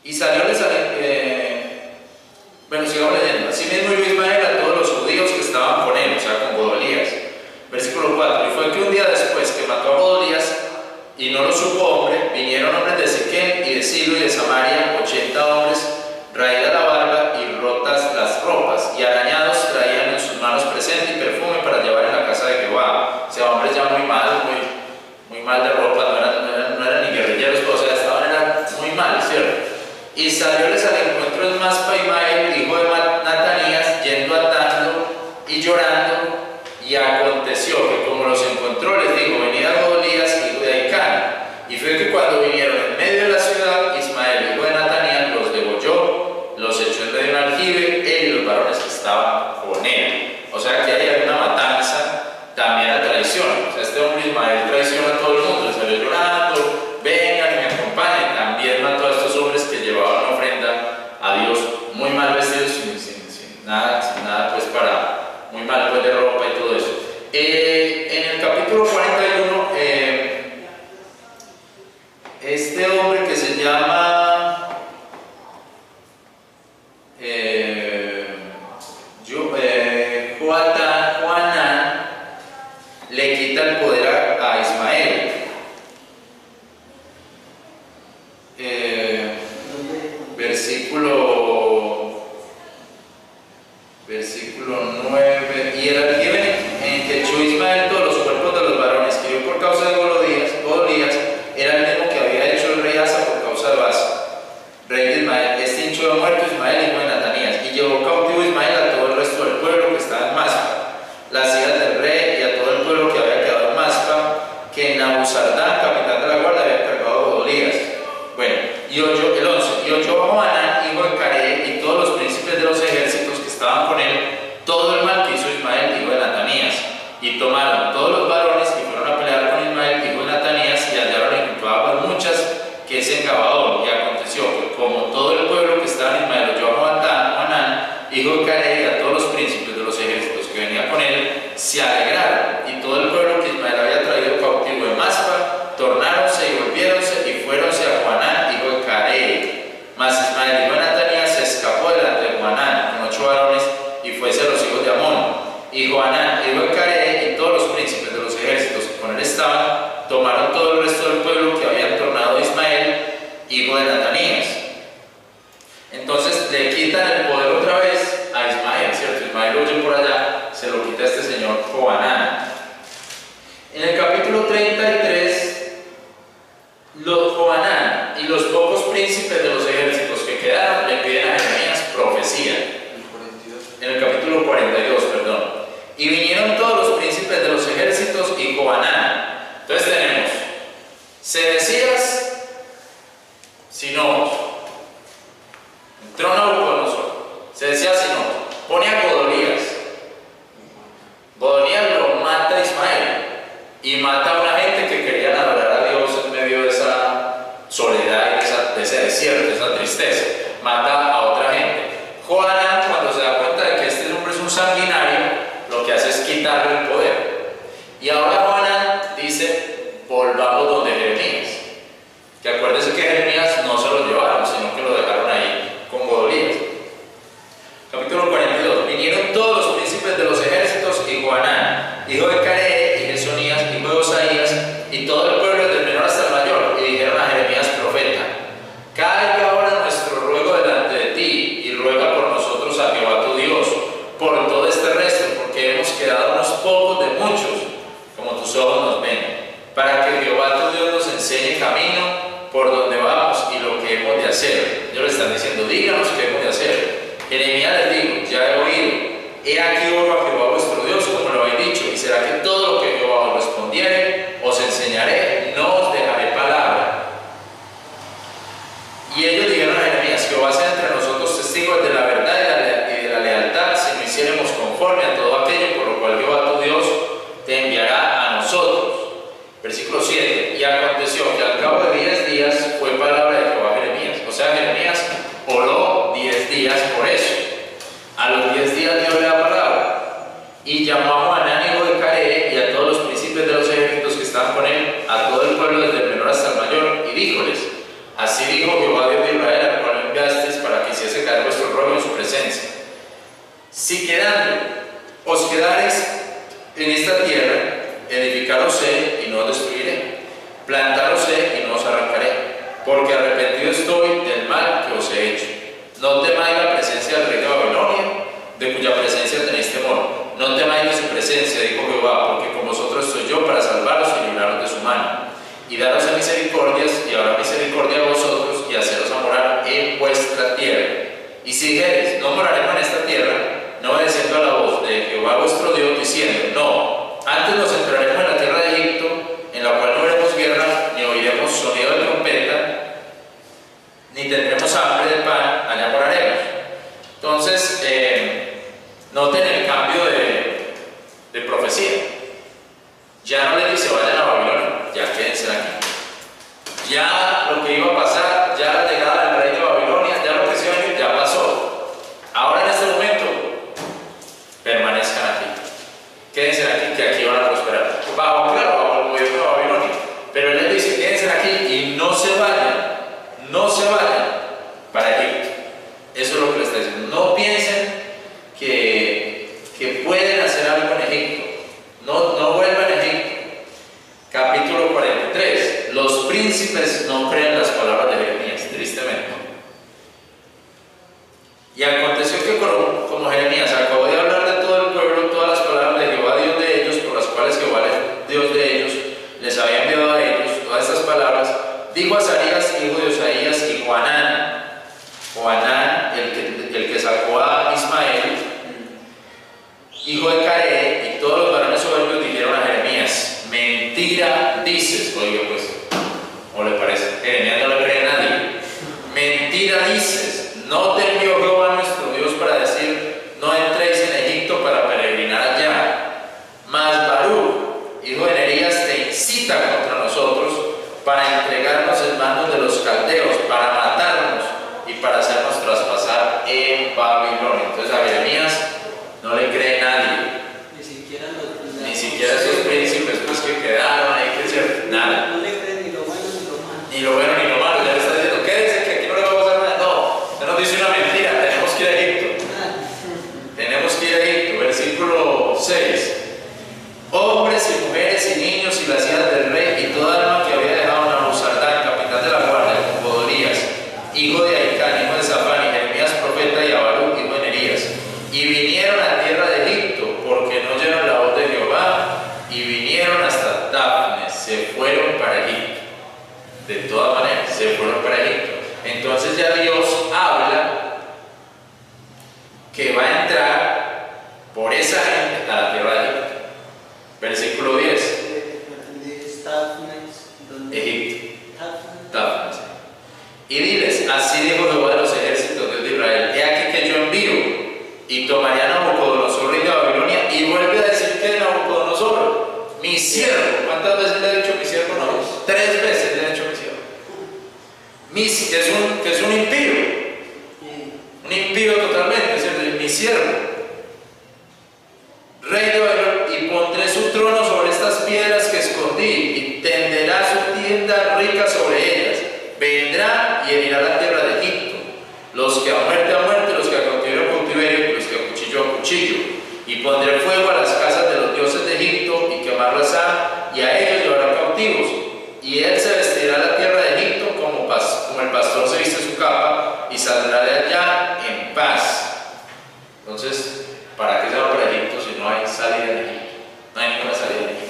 Y salió, bueno, sigamos leyendo. Así mismo vio Ismael a todos los judíos que estaban con él, o sea, con Godolías. Versículo 4. Y fue que un día después que mató a Godolías y no lo supo hombre, vinieron hombres de Siquem y de Silo y de Samaria, 80 hombres, raída la barba y rotas las ropas, y arañados traían en sus manos presente y perfume para llevar en la casa de Jehová. O sea, hombres ya muy malos, muy mal de ropa, no eran ni guerrilleros, o sea, eran muy mal, ¿cierto? Y salióles al encuentro de Maspa Ismael, hijo de Natanías, yendo atando y llorando, y aconteció que como los encontró, les dijo: venid a Godolías, hijo de Ahicam. Y fue que cuando vinieron en medio de la ciudad, Ismael, hijo de Natanías, los degolló, los echó en medio de un aljibe, él y los varones que estaban con él. O sea que hay una matanza, también a traición. O sea, este hombre Ismael traiciona a todo el mundo, le salió llorando: vengan y me acompañen. También mató a estos hombres que llevaban una ofrenda a Dios, muy mal vestidos, sin nada pues para, muy mal pues de ropa y todo eso. En el capítulo 41, este hombre que se llama Johanán le quita el poder a Ismael. Versículo 9. Y el aljibe en que echó Ismael todos los cuerpos de los varones que dio por causa de Godolías era el mismo que había hecho el rey Asa por causa de Baasa, rey de Ismael. Este hinchó de muerto Ismael, hijo de Natanías, y llevó cautivo Ismael a todo el resto del pueblo que estaba en Maspa, las hijas del rey, y a todo el pueblo que había quedado en Maspa, que Nabuzardán, capitán de la guardia, había cargado a Godolías. Bueno, el 11. Y oyó a Johanán, hijo de Care, y todos los príncipes de los ejércitos que estaban con él, todo el mal que hizo Ismael, hijo de Natanías. Y tomaron todos los varones y fueron a pelear con Ismael, hijo de Natanías, y hallaron enjutuadas muchas que es en Gabaón. Y aconteció que como todo el pueblo que estaba en Ismael oyó a Johanán, hijo de Care, y a todos los príncipes de los ejércitos que venían con él, se alegraron. Y todo el pueblo que Ismael había traído cautivo de Maspa, tornáronse y volviéronse y fuéronse a Johanán, hijo de Care. Mas Ismael, hijo de Natanías, se escapó delante de Johanán con 8 varones y fuese a los hijos de Amón. Y Johanán, hijo de Care, y todos los príncipes de los ejércitos que con él estaban, tomaron todo el resto del pueblo que habían tornado a Ismael, hijo de Natanías. Entonces le quitan el poder otra vez a Ismael, ¿cierto? Ismael huye por allá, se lo quita este señor Johanán. En el capítulo 33, Johanán y los pocos príncipes de los ejércitos que quedaron le piden a Jeremías profecía. En el capítulo 42, perdón. Y vinieron todos los príncipes de los ejércitos y Johanán. Entonces tenemos Sedecías sin ojos, entró Nabucodonosor, Sedecías sin ojos, pone a Godolías. Godolías lo mata a Ismael y mata a una gente que querían adorar a Dios en medio de esa soledad y de ese desierto, de esa tristeza. Mata a otra gente. Johanán, cuando se da cuenta de que este hombre es un sanguinario, lo que hace es quitarle el poder. Y ahora Johanán dice: volvamos donde Jeremías. Que acuérdense que Jeremías no se lo llevaron, sino que lo dejaron ahí con Godolías. Capítulo 42. Vinieron todos los príncipes de los ejércitos y Johanán, hijo de Care, y Jesonías, hijo de Osaías, y todo el pueblo desde el menor hasta el mayor, y dijeron a Jeremías profeta: caiga ahora nuestro ruego delante de ti, y ruega por nosotros a Jehová tu Dios, por todo este resto, porque hemos quedado unos pocos de muchos, como tus ojos nos ven, para que Jehová tu Dios nos enseñe camino por donde vamos y lo que hemos de hacer. Ellos le están diciendo: díganos qué hemos de hacer. Jeremías les dijo: ya he oído, he aquí oro a Jehová vuestro Dios, como lo habéis dicho, y será que todo lo que Jehová os respondiere, os enseñaré, no os dejaré palabra. Y ellos dijeron a Jeremías: Jehová sea entre nosotros testigos de la verdad y de la lealtad, si no hiciéremos conforme a todo aquello por lo cual Jehová tu Dios te enviará a nosotros. Versículo 7. Y aconteció que al cabo de 10 días fue palabra de Jehová a Jeremías. O sea, Jeremías oró 10 días por eso. A los 10 días Dios le da palabra. Y llamó a Johanán, hijo de Care, y a todos los príncipes de los ejércitos que estaban con él, a todo el pueblo desde el menor hasta el mayor, y díjoles: así dijo Jehová Dios de Israel, al cual Si quedando os quedareis en esta tierra, edificaros he y no os destruiré, plantaros he y no os arrancaré, porque arrepentido estoy del mal que os he hecho. No temáis la presencia del rey de Babilonia, de cuya presencia tenéis temor. No temáis de su presencia, dijo Jehová, porque con vosotros estoy yo para salvaros y libraros de su mano, y daros a misericordias, y habrá misericordia a vosotros, y haceros a morar en vuestra tierra. Y si dijereis, no moraremos en esta tierra, no obedeciendo a la voz de Jehová vuestro Dios, diciendo, no, antes nos entraremos en la tierra de Egipto, en la cual no veremos guerra, ni oiremos sonido de trompeta, ni tendremos hambre de pan, allá moraremos. Entonces, noten el cambio de profecía. Ya no les dice vayan a Babilonia, ya quédense aquí. Ya lo que iba a pasar, ya la llegada del rey de Babilonia, ya lo que se iba a venir, ya pasó. Ahora en este momento, permanezcan aquí. Quédense aquí, que aquí van a prosperar. Bajo el gobierno de Babilonia. Pero él les dice, quédense aquí y no se vayan para Egipto. Eso es lo que les está diciendo. No piensen que pueden hacer algo en Egipto. No vuelvan a Egipto. Capítulo 43. Los príncipes no creen las palabras de Jeremías, tristemente. Y aconteció que como Jeremías acabó de hablar de todo el pueblo, todas las palabras de Jehová, Dios de ellos, por las cuales Jehová, Dios de ellos, les había enviado a ellos, todas estas palabras, dijo Azarías, hijo de Osaías, y Joanán, el que sacó a Ismael, hijo de Care, y todos los varones soberbios dijeron a Jeremías, mentira dices. Oiga pues, ¿cómo le parece? Jeremías no le cree a nadie. Mentira dices, no te envió Jehová nuestro Dios para decir, no entréis en Egipto para peregrinar allá. Mas Baruch, hijo de Nerías, te incita contra nosotros para entregarnos en manos de los caldeos, para matarnos y para hacernos traspasar en Babilonia. Entonces a Jeremías no le cree nadie. Ni siquiera esos príncipes pues, que quedaron ahí, que se... nada. No le creen ni lo bueno ni lo malo. Ni lo bueno ni lo malo. Ya le está diciendo, quédense que aquí no le va a pasar nada. No, usted nos dice una mentira, tenemos que ir a Egipto. Tenemos que ir a Egipto. Versículo 6. Hombres y mujeres y niños y las hijas del rey y toda alma que había dejado Nabuzardán, capitán de la guardia, con Bodolías, hijo de Ahicán, hijo de Safán, y Jeremías profeta, y a Baruch, hijo de Nerías, y vinieron a tierra de Egipto, porque no oyeron la voz de Jehová, y vinieron hasta Dafne, se fueron para Egipto. De todas maneras, se fueron para Egipto. Entonces ya Dios habla que va a entrar por esa gente a la tierra de Egipto. Versículo 10. Egipto. Dafne. Y diles, así dijo Jehová de los ejércitos, Dios de Israel, he aquí que yo envío y tomaré a Nabucodonosor, rey de Babilonia, y vuelve a decir que Nabucodonosor, mi siervo. ¿Cuántas veces le ha dicho mi siervo? No, 3 veces le ha dicho mi siervo. Que es un impío totalmente, es mi siervo, rey de Babilonia, y pondré su trono sobre estas piedras que escondí, y tenderá su tienda rica sobre ellas. Vendrá y herirá la tierra de Egipto, los que a muerte, los que a cautiverio, los que a cuchillo, y pondré fuego a las casas de los dioses de Egipto, y quemarlas y a ellos llevará cautivos, y él se vestirá la tierra de Egipto como el pastor se viste su capa, y saldrá de allá en paz. Entonces, ¿para qué se va para Egipto si no hay salida de Egipto? No hay ninguna salida de Egipto.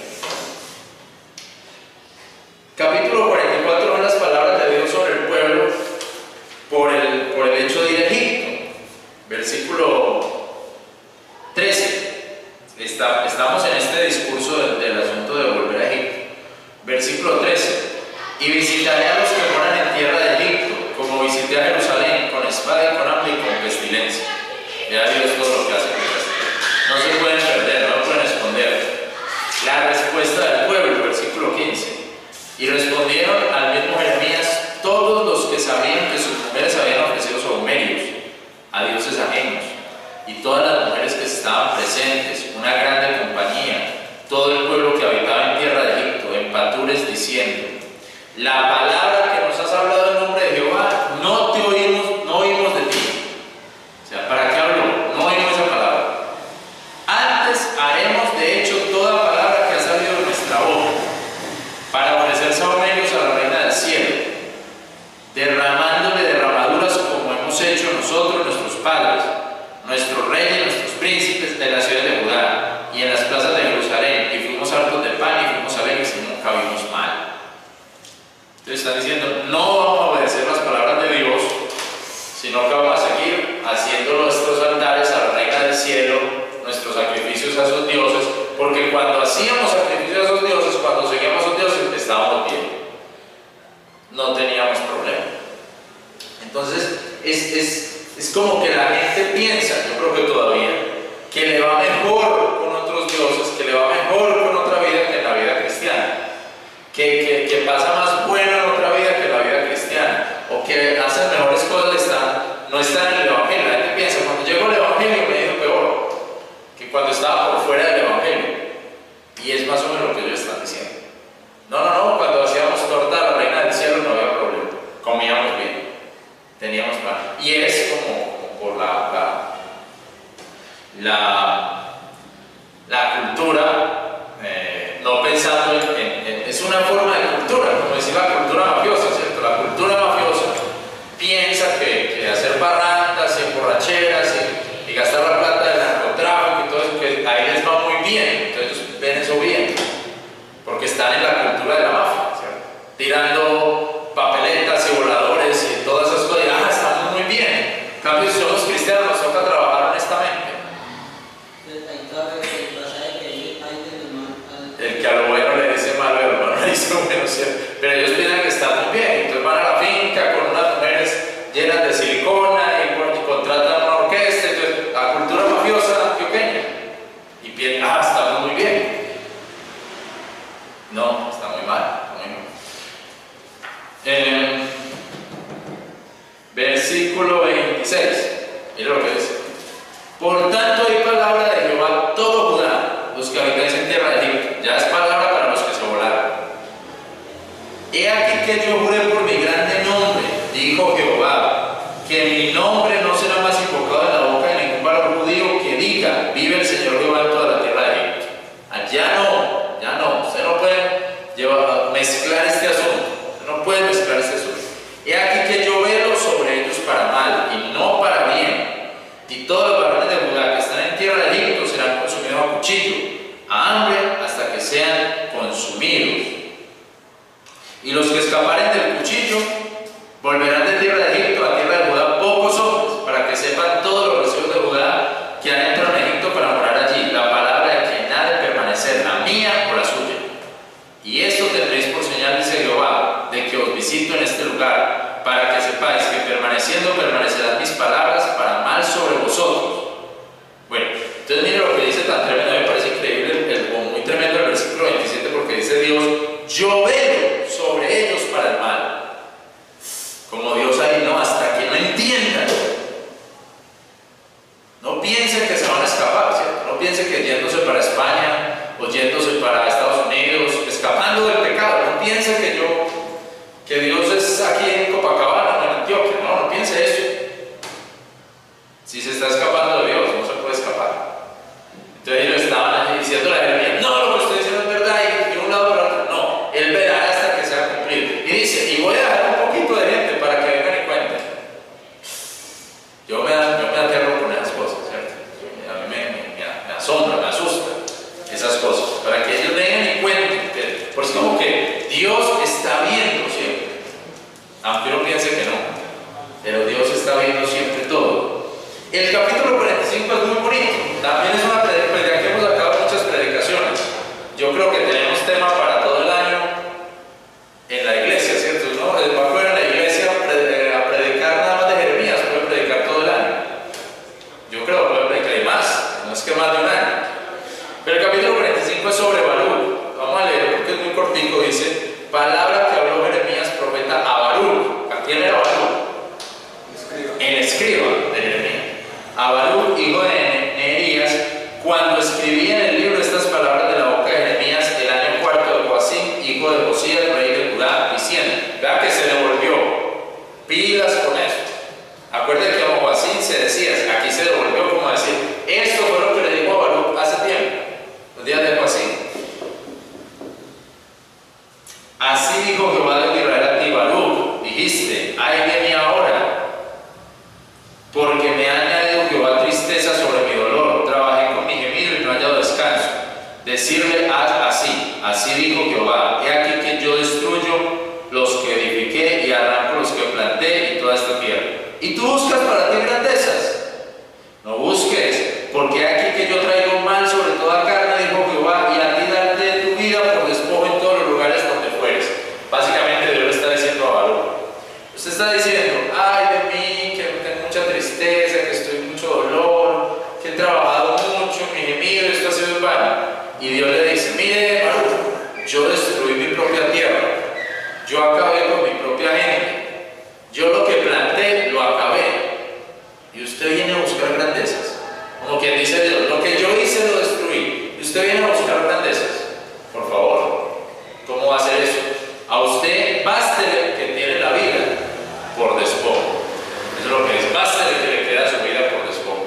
Capítulo 44 son las palabras de Dios sobre el pueblo por el hecho de ir a Egipto. Versículo 13. Estamos en este discurso del asunto de volver a Egipto. Versículo 13. Y visitaré a los que moran en tierra de Egipto, como visité a Jerusalén, con espada y con hambre y con pestilencia. Ya Dios todo lo que hace. No se pueden perder, no pueden esconder. La respuesta del pueblo, versículo 15. Y respondieron al mismo Jeremías todos los que sabían que sus mujeres habían ofrecido saumerios a dioses ajenos, y todas las mujeres que estaban presentes, una grande compañía, todo el pueblo que habitaba en tierra de Egipto, en patures, diciendo: la palabra que nos has hablado en nombre de Jehová, no oímos de ti. O sea, ¿para qué habló? No oímos esa palabra. sino que vamos a seguir haciendo nuestros altares a la Reina del Cielo, nuestros sacrificios a esos dioses, porque cuando hacíamos sacrificios a esos dioses, cuando seguíamos a esos dioses, estábamos bien, no teníamos problema. Entonces es como que la gente piensa, yo creo que todavía, que le va mejor con otros dioses, que le va mejor con otra vida que en la vida cristiana, que pasa más bueno en otra vida que en la vida cristiana, o que hacen mejores cosas, no están en el Evangelio. La gente piensa, cuando llegó el Evangelio me dijo peor que cuando estaba por fuera del Evangelio, y es más o menos lo que ellos están diciendo. No, cuando hacíamos torta a la Reina del Cielo no había problema, comíamos bien, teníamos pan, y es como por la cultura, no pensando es una forma de cultura, como decir la cultura mafiosa, ¿cierto? La cultura mafiosa piensa que hacer parrandas y borracheras y gastar la plata del narcotráfico y todo eso, que a ellos les va muy bien, entonces ven eso bien, porque están en la cultura de la mafia, ¿cierto? Tirando papeletas y voladores y todas esas cosas, estamos muy bien. En cambio, si somos cristianos, nos toca trabajar honestamente. El que a lo bueno le dice malo y a lo malo le dice bueno, ¿cierto? Pero ellos piensan que están muy bien, entonces van a la finca con unas mujeres llenas de silicona y contratan una orquesta, entonces la cultura mafiosa antioqueña, y piensan, estamos muy bien. No, está muy mal, versículo 26, mira lo que dice: por tanto hay palabra de Jehová a todo Judá, los que habitáis en tierra de Egipto. Ya es palabra para los que se volaron. He aquí que yo juré por mi grande nombre, dijo Jehová, que mi nombre no será más invocado en la boca de ningún varón judío que diga, vive el Señor Jehová en toda la tierra de Egipto. Ya no, usted no puede mezclar este asunto, usted no puede mezclar este asunto. He aquí que yo velo sobre ellos para mal y no para bien, y todos los varones de Judá que están en tierra de Egipto serán consumidos a cuchillo, a hambre, hasta que sean consumidos. Y los que escaparen del cuchillo volverán de tierra de Egipto a tierra de Judá pocos hombres, para que sepan todos los recios de Judá que han entrado en Egipto para morar allí. La palabra de quien ha de permanecer, la mía o la suya. Y esto tendréis por señal, dice Jehová, de que os visito en este lugar, para que sepáis que permaneciendo permanecerán mis palabras para mal sobre vosotros. Bueno, entonces mire lo que dice tan tremendo, me parece increíble, muy tremendo el versículo 27, porque dice Dios, yo velo sobre ellos para el mal. Como Dios ahí, no, hasta que no entiendan. No piensen que se van a escapar, ¿cierto? No piensen que yéndose para España o yéndose para Estados Unidos, escapando del pecado, no piensen que Dios es aquí en Copacabana o en Antioquia, no piense eso. Si se está escapando de Dios, no se puede escapar. Entonces ellos estaban allí diciendo a Jeremías, no, lo que usted dice no es verdad, y de un lado para otro, no, él verá hasta que sea cumplido. Y dice, y voy a dejar un poquito de gente para que vengan y cuenten. Yo me aterro con esas cosas, ¿cierto? A mí me asombra, me asusta esas cosas, para que ellos vengan y cuenten. Porque es como que Dios está viendo siempre, aunque uno piense que no, pero Dios está viendo siempre todo. El capítulo 45 es muy bonito, también es una predicación, que hemos sacado muchas predicaciones. Yo creo que tenemos tema para todo el año en la iglesia, ¿cierto? ¿No? Va a poder en la iglesia a predicar nada más de Jeremías, puede predicar todo el año. Yo creo que puede predicar y más, no es que más de un año. Pero el capítulo 45 es sobre Baruch. Vamos a leer porque es muy cortico, dice, palabra que habló Jeremías, profeta, a Baruch. ¿A quién era Baruch? El escriba de Jeremías. A Baruch, hijo de Neherías, cuando escribía en el libro estas palabras de la boca de Jeremías, el año cuarto de Joacim, hijo de Josías, rey de Judá, diciendo, vea que se devolvió, pilas con eso. Acuérdense que como Joacim se decía, aquí se devolvió como decir, esto fue lo que le dijo a Baruch hace tiempo, los días de Joacim. Así dijo Jehová de Israel a ti, Baruch, dijiste, ay de mí ahora, porque me ha añadido Jehová tristeza sobre mi dolor, trabajé con mi gemido y no he hallado descanso. Decirle, haz así dijo Jehová, he aquí que yo destruyo los que edifiqué y arranco los que planté y toda esta tierra. Y tú buscas para ti grandezas. No busques, porque aquí que yo traigo mal sobre toda carne, dijo Jehová, y a ti darte tu vida por despojo en todos los lugares donde fueres. Básicamente Dios le está diciendo a Baruch. Usted está diciendo, ay de mí, que tengo mucha tristeza, que estoy en mucho dolor, que he trabajado mucho, mi gemido, esto ha sido en vano. Y Dios le dice, mire Baruch, yo destruí mi propia tierra, yo acabé con mi propia gente, yo lo que planté lo acabé, y usted viene a buscar grandezas. Como quien dice Dios, lo que yo hice lo destruí, y usted viene a buscar grandezas. Por favor, ¿cómo va a hacer eso? A usted bástele que tiene la vida por despojo. Eso es lo que es, bástele que le queda su vida por despojo.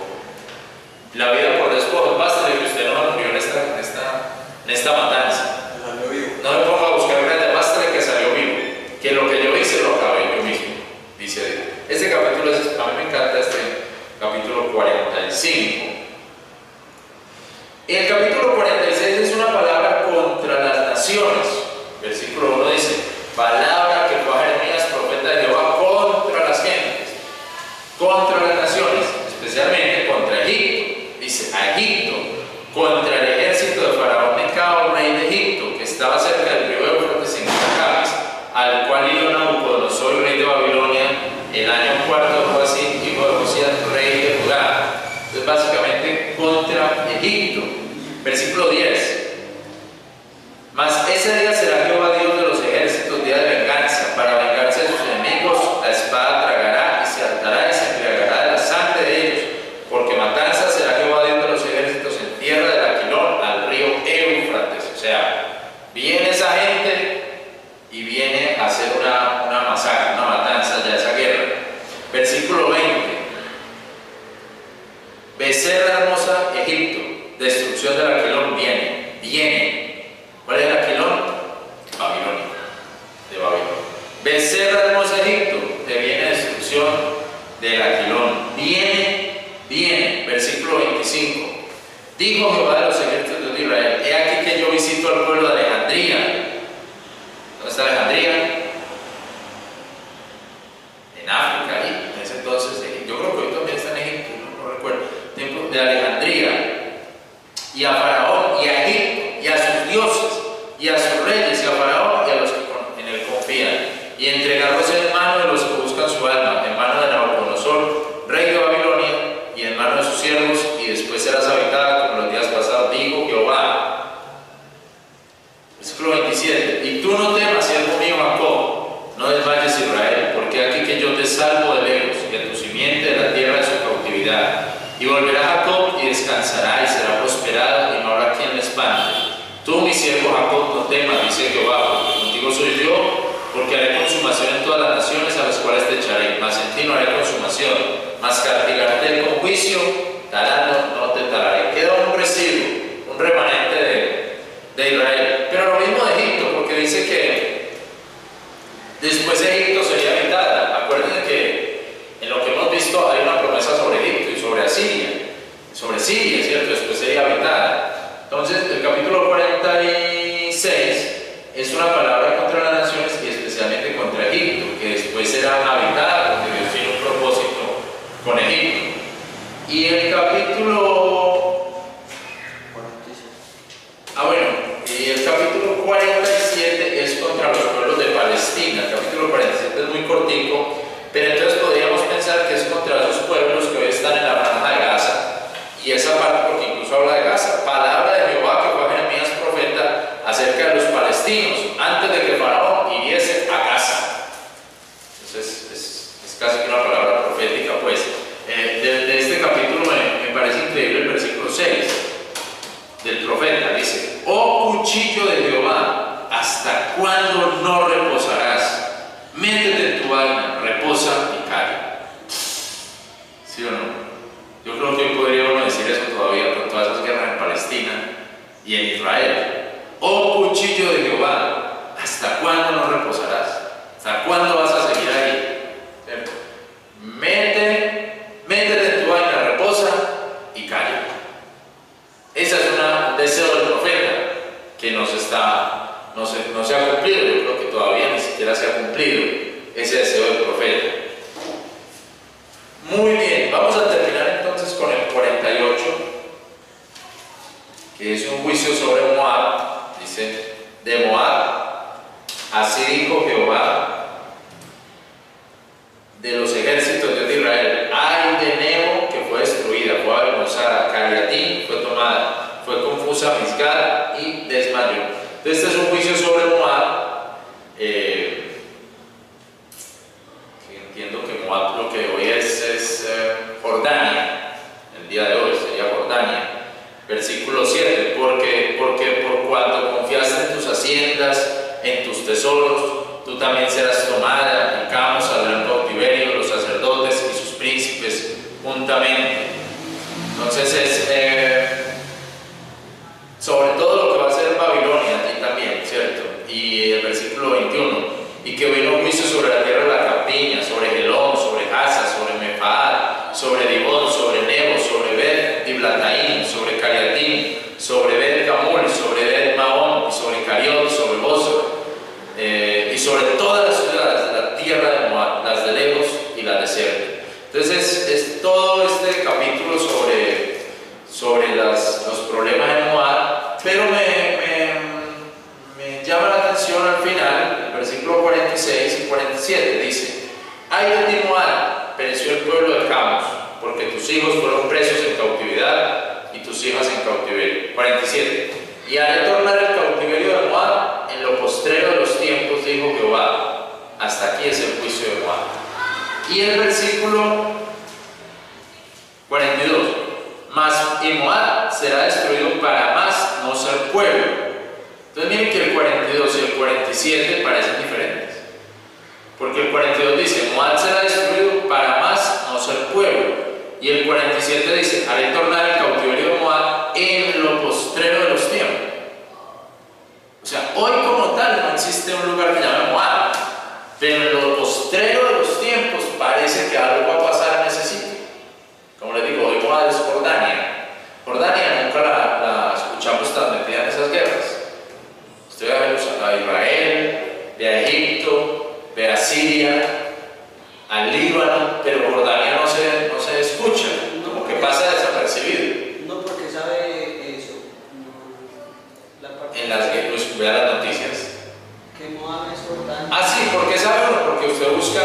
La vida por despojo, bástele que usted no murió en esta matanza. No me ponga a buscar grande, bástele que salió vivo. Que lo que yo hice lo acabé yo mismo, dice Dios. Este capítulo, a mí me encanta este capítulo 45. El capítulo 46 es una palabra contra las naciones. Versículo 1 dice, palabra que fue a Jeremías, profeta de Jehová, contra las gentes, contra las naciones, especialmente contra Egipto. Dice, a Egipto, contra el ejército de Faraón Necao, rey de Egipto, que estaba cerca del río Éufrates en Cacabes, al cual hizo Nabucodonosor, rey de Babilonia, el año cuarto o así, hijo de Josías, rey de Judá. Entonces, básicamente, contra Egipto. Versículo 10. Mas ese día será Jehová Dios de los ejércitos, día de venganza, para vengarse de sus enemigos, la espada tragará y se hartará y se embriagará de la sangre de ellos, porque matanza será Jehová Dios de los ejércitos en tierra del Aquilón, al río Éufrates. O sea, viene esa gente y viene a hacer una masacre, una matanza, ya esa guerra. Versículo 20. Becerra hermosa, Egipto, destrucción del Aquilón viene. ¿Cuál es el Aquilón? Babilonia, de Babilonia. Becerra hermosa, Egipto, te viene destrucción del Aquilón. Viene. Versículo 25. Dijo Jehová de los ejércitos de Israel, he aquí que yo visito al pueblo de Alejandría. ¿Dónde está Alejandría? En África, ahí. En ese entonces, yo creo que hoy también está en Egipto, no recuerdo. Tiempo de Alejandría. Y a Faraón, y a Egipto, y a sus dioses, y a sus reyes, y a Faraón, y a los que en él confían. Y entregarlos en mano de los que buscan su alma, en mano de Nabucodonosor, rey de Babilonia, y en mano de sus siervos, y después serás habitada como los días pasados, dijo Jehová. Versículo 27. Y tú no temas, siervo mío Jacob, no desmayes Israel, porque aquí que yo te salvo de lejos, y a tu simiente de la tierra de su cautividad. Y volverá Jacob y descansará y será prosperado y no habrá quien le espante. Tú, mi siervo Jacob, no temas, dice Jehová, porque contigo soy yo, porque haré consumación en todas las naciones a las cuales te echaré, mas en ti no haré consumación, mas castigarte con juicio, talando no te talaré. Queda un residuo, un remanente de Israel. Pero lo mismo de Egipto, porque dice que después Egipto sería habitada. Acuérdense que en lo que hemos visto hay una promesa sobre Egipto y sobre Asiria, sobre Siria, ¿cierto? Después sería habitada. Entonces, el capítulo 46 es una palabra contra las naciones y especialmente contra Egipto, que después será habitada porque Dios tiene un propósito con Egipto. Y el capítulo... y el capítulo 47 es contra los pueblos de Palestina. El capítulo 47 es muy cortico, pero entonces podríamos pensar que es contra esos pueblos que hoy están en la franja de Gaza. Y esa parte, porque incluso habla de Gaza, palabra de Jehová que fue a Jeremías profeta acerca de los palestinos, antes de que Faraón hiriese a Gaza. Entonces es casi que una palabra profética, pues. De este capítulo me parece increíble el versículo 6 del profeta. Dice, oh cuchillo de Jehová, ¿hasta cuándo no reposarás? Métete en tu alma, reposa y calla. ¿Sí o no? Yo creo que hoy podríamos decir eso todavía con todas esas guerras en Palestina y en Israel. Oh cuchillo de Jehová, ¿hasta cuándo no reposarás? ¿Hasta cuándo vas a seguir ahí? ¿Cierto? Métete en tu vaina, reposa y calla. Ese es un deseo del profeta que no se ha cumplido. Yo creo que todavía ni siquiera se ha cumplido ese deseo del profeta. Muy bien, vamos a terminar entonces con el 48, que es un juicio sobre Moab. Dice, de Moab, así dijo Jehová de los ejércitos de Israel: ay de Nebo, que fue destruida, fue avergonzada; Cariatín fue tomada, fue confusa Misgad y desmayó. Entonces este es un juicio sobre Moab. Entiendo que Moab lo que hoy es Jordania, el día de hoy sería Jordania. Versículo 7, porque por cuanto confiaste en tus haciendas, en tus tesoros, tú también serás tomada, y Camos saldrán en cautiverio, los sacerdotes y sus príncipes juntamente. Entonces sobre todo lo que va a ser Babilonia aquí también, ¿cierto? Y el versículo 21, y que vino juicio sobre la tierra de la campiña, sobre Gelón, sobre Gaza, sobre Mefaat, sobre Dibón, sobre Nebo, sobre Bet Diblataim, sobre Cariatín, sobre Bet Gamul, sobre Bet Maón, y sobre Cariot, sobre Bosor, y sobre todas las ciudades de la tierra de Moab, las de lejos y las de cerca. Entonces es todo este capítulo sobre los problemas de Moab, pero me llama la atención al final, el versículo 46 y 47, dice: ay de ti Moab, pereció el pueblo de Camos, porque tus hijos fueron presos en cautividad y tus hijas en cautiverio. 47, y haré tornar el cautiverio de Moab en lo postrero de los tiempos, dijo Jehová. Hasta aquí es el juicio de Moab. Y el versículo 42, y Moab será destruido para más no ser pueblo. Entonces miren que el 42 y el 47 parecen diferentes, porque el 42 dice: Moab será destruido para más no ser pueblo, y el 47 dice: haré tornar el cautiverio de Moab en lo postrero de los tiempos. O sea, hoy como tal no existe un lugar que llame Moab, pero en lo postrero de los tiempos parece que algo va a pasar en ese sitio. Como les digo, hoy Moab es Jordania. Jordania nunca la escuchamos tan metida en esas guerras. Usted va a Israel, ve a Egipto, ve a Siria, al Líbano, pero Jordania no se escucha, como que pasa desapercibido. No porque sabe eso. En las que vea las noticias. Que Moab es Jordania. Ah, sí, ¿por qué sabe uno? Porque usted busca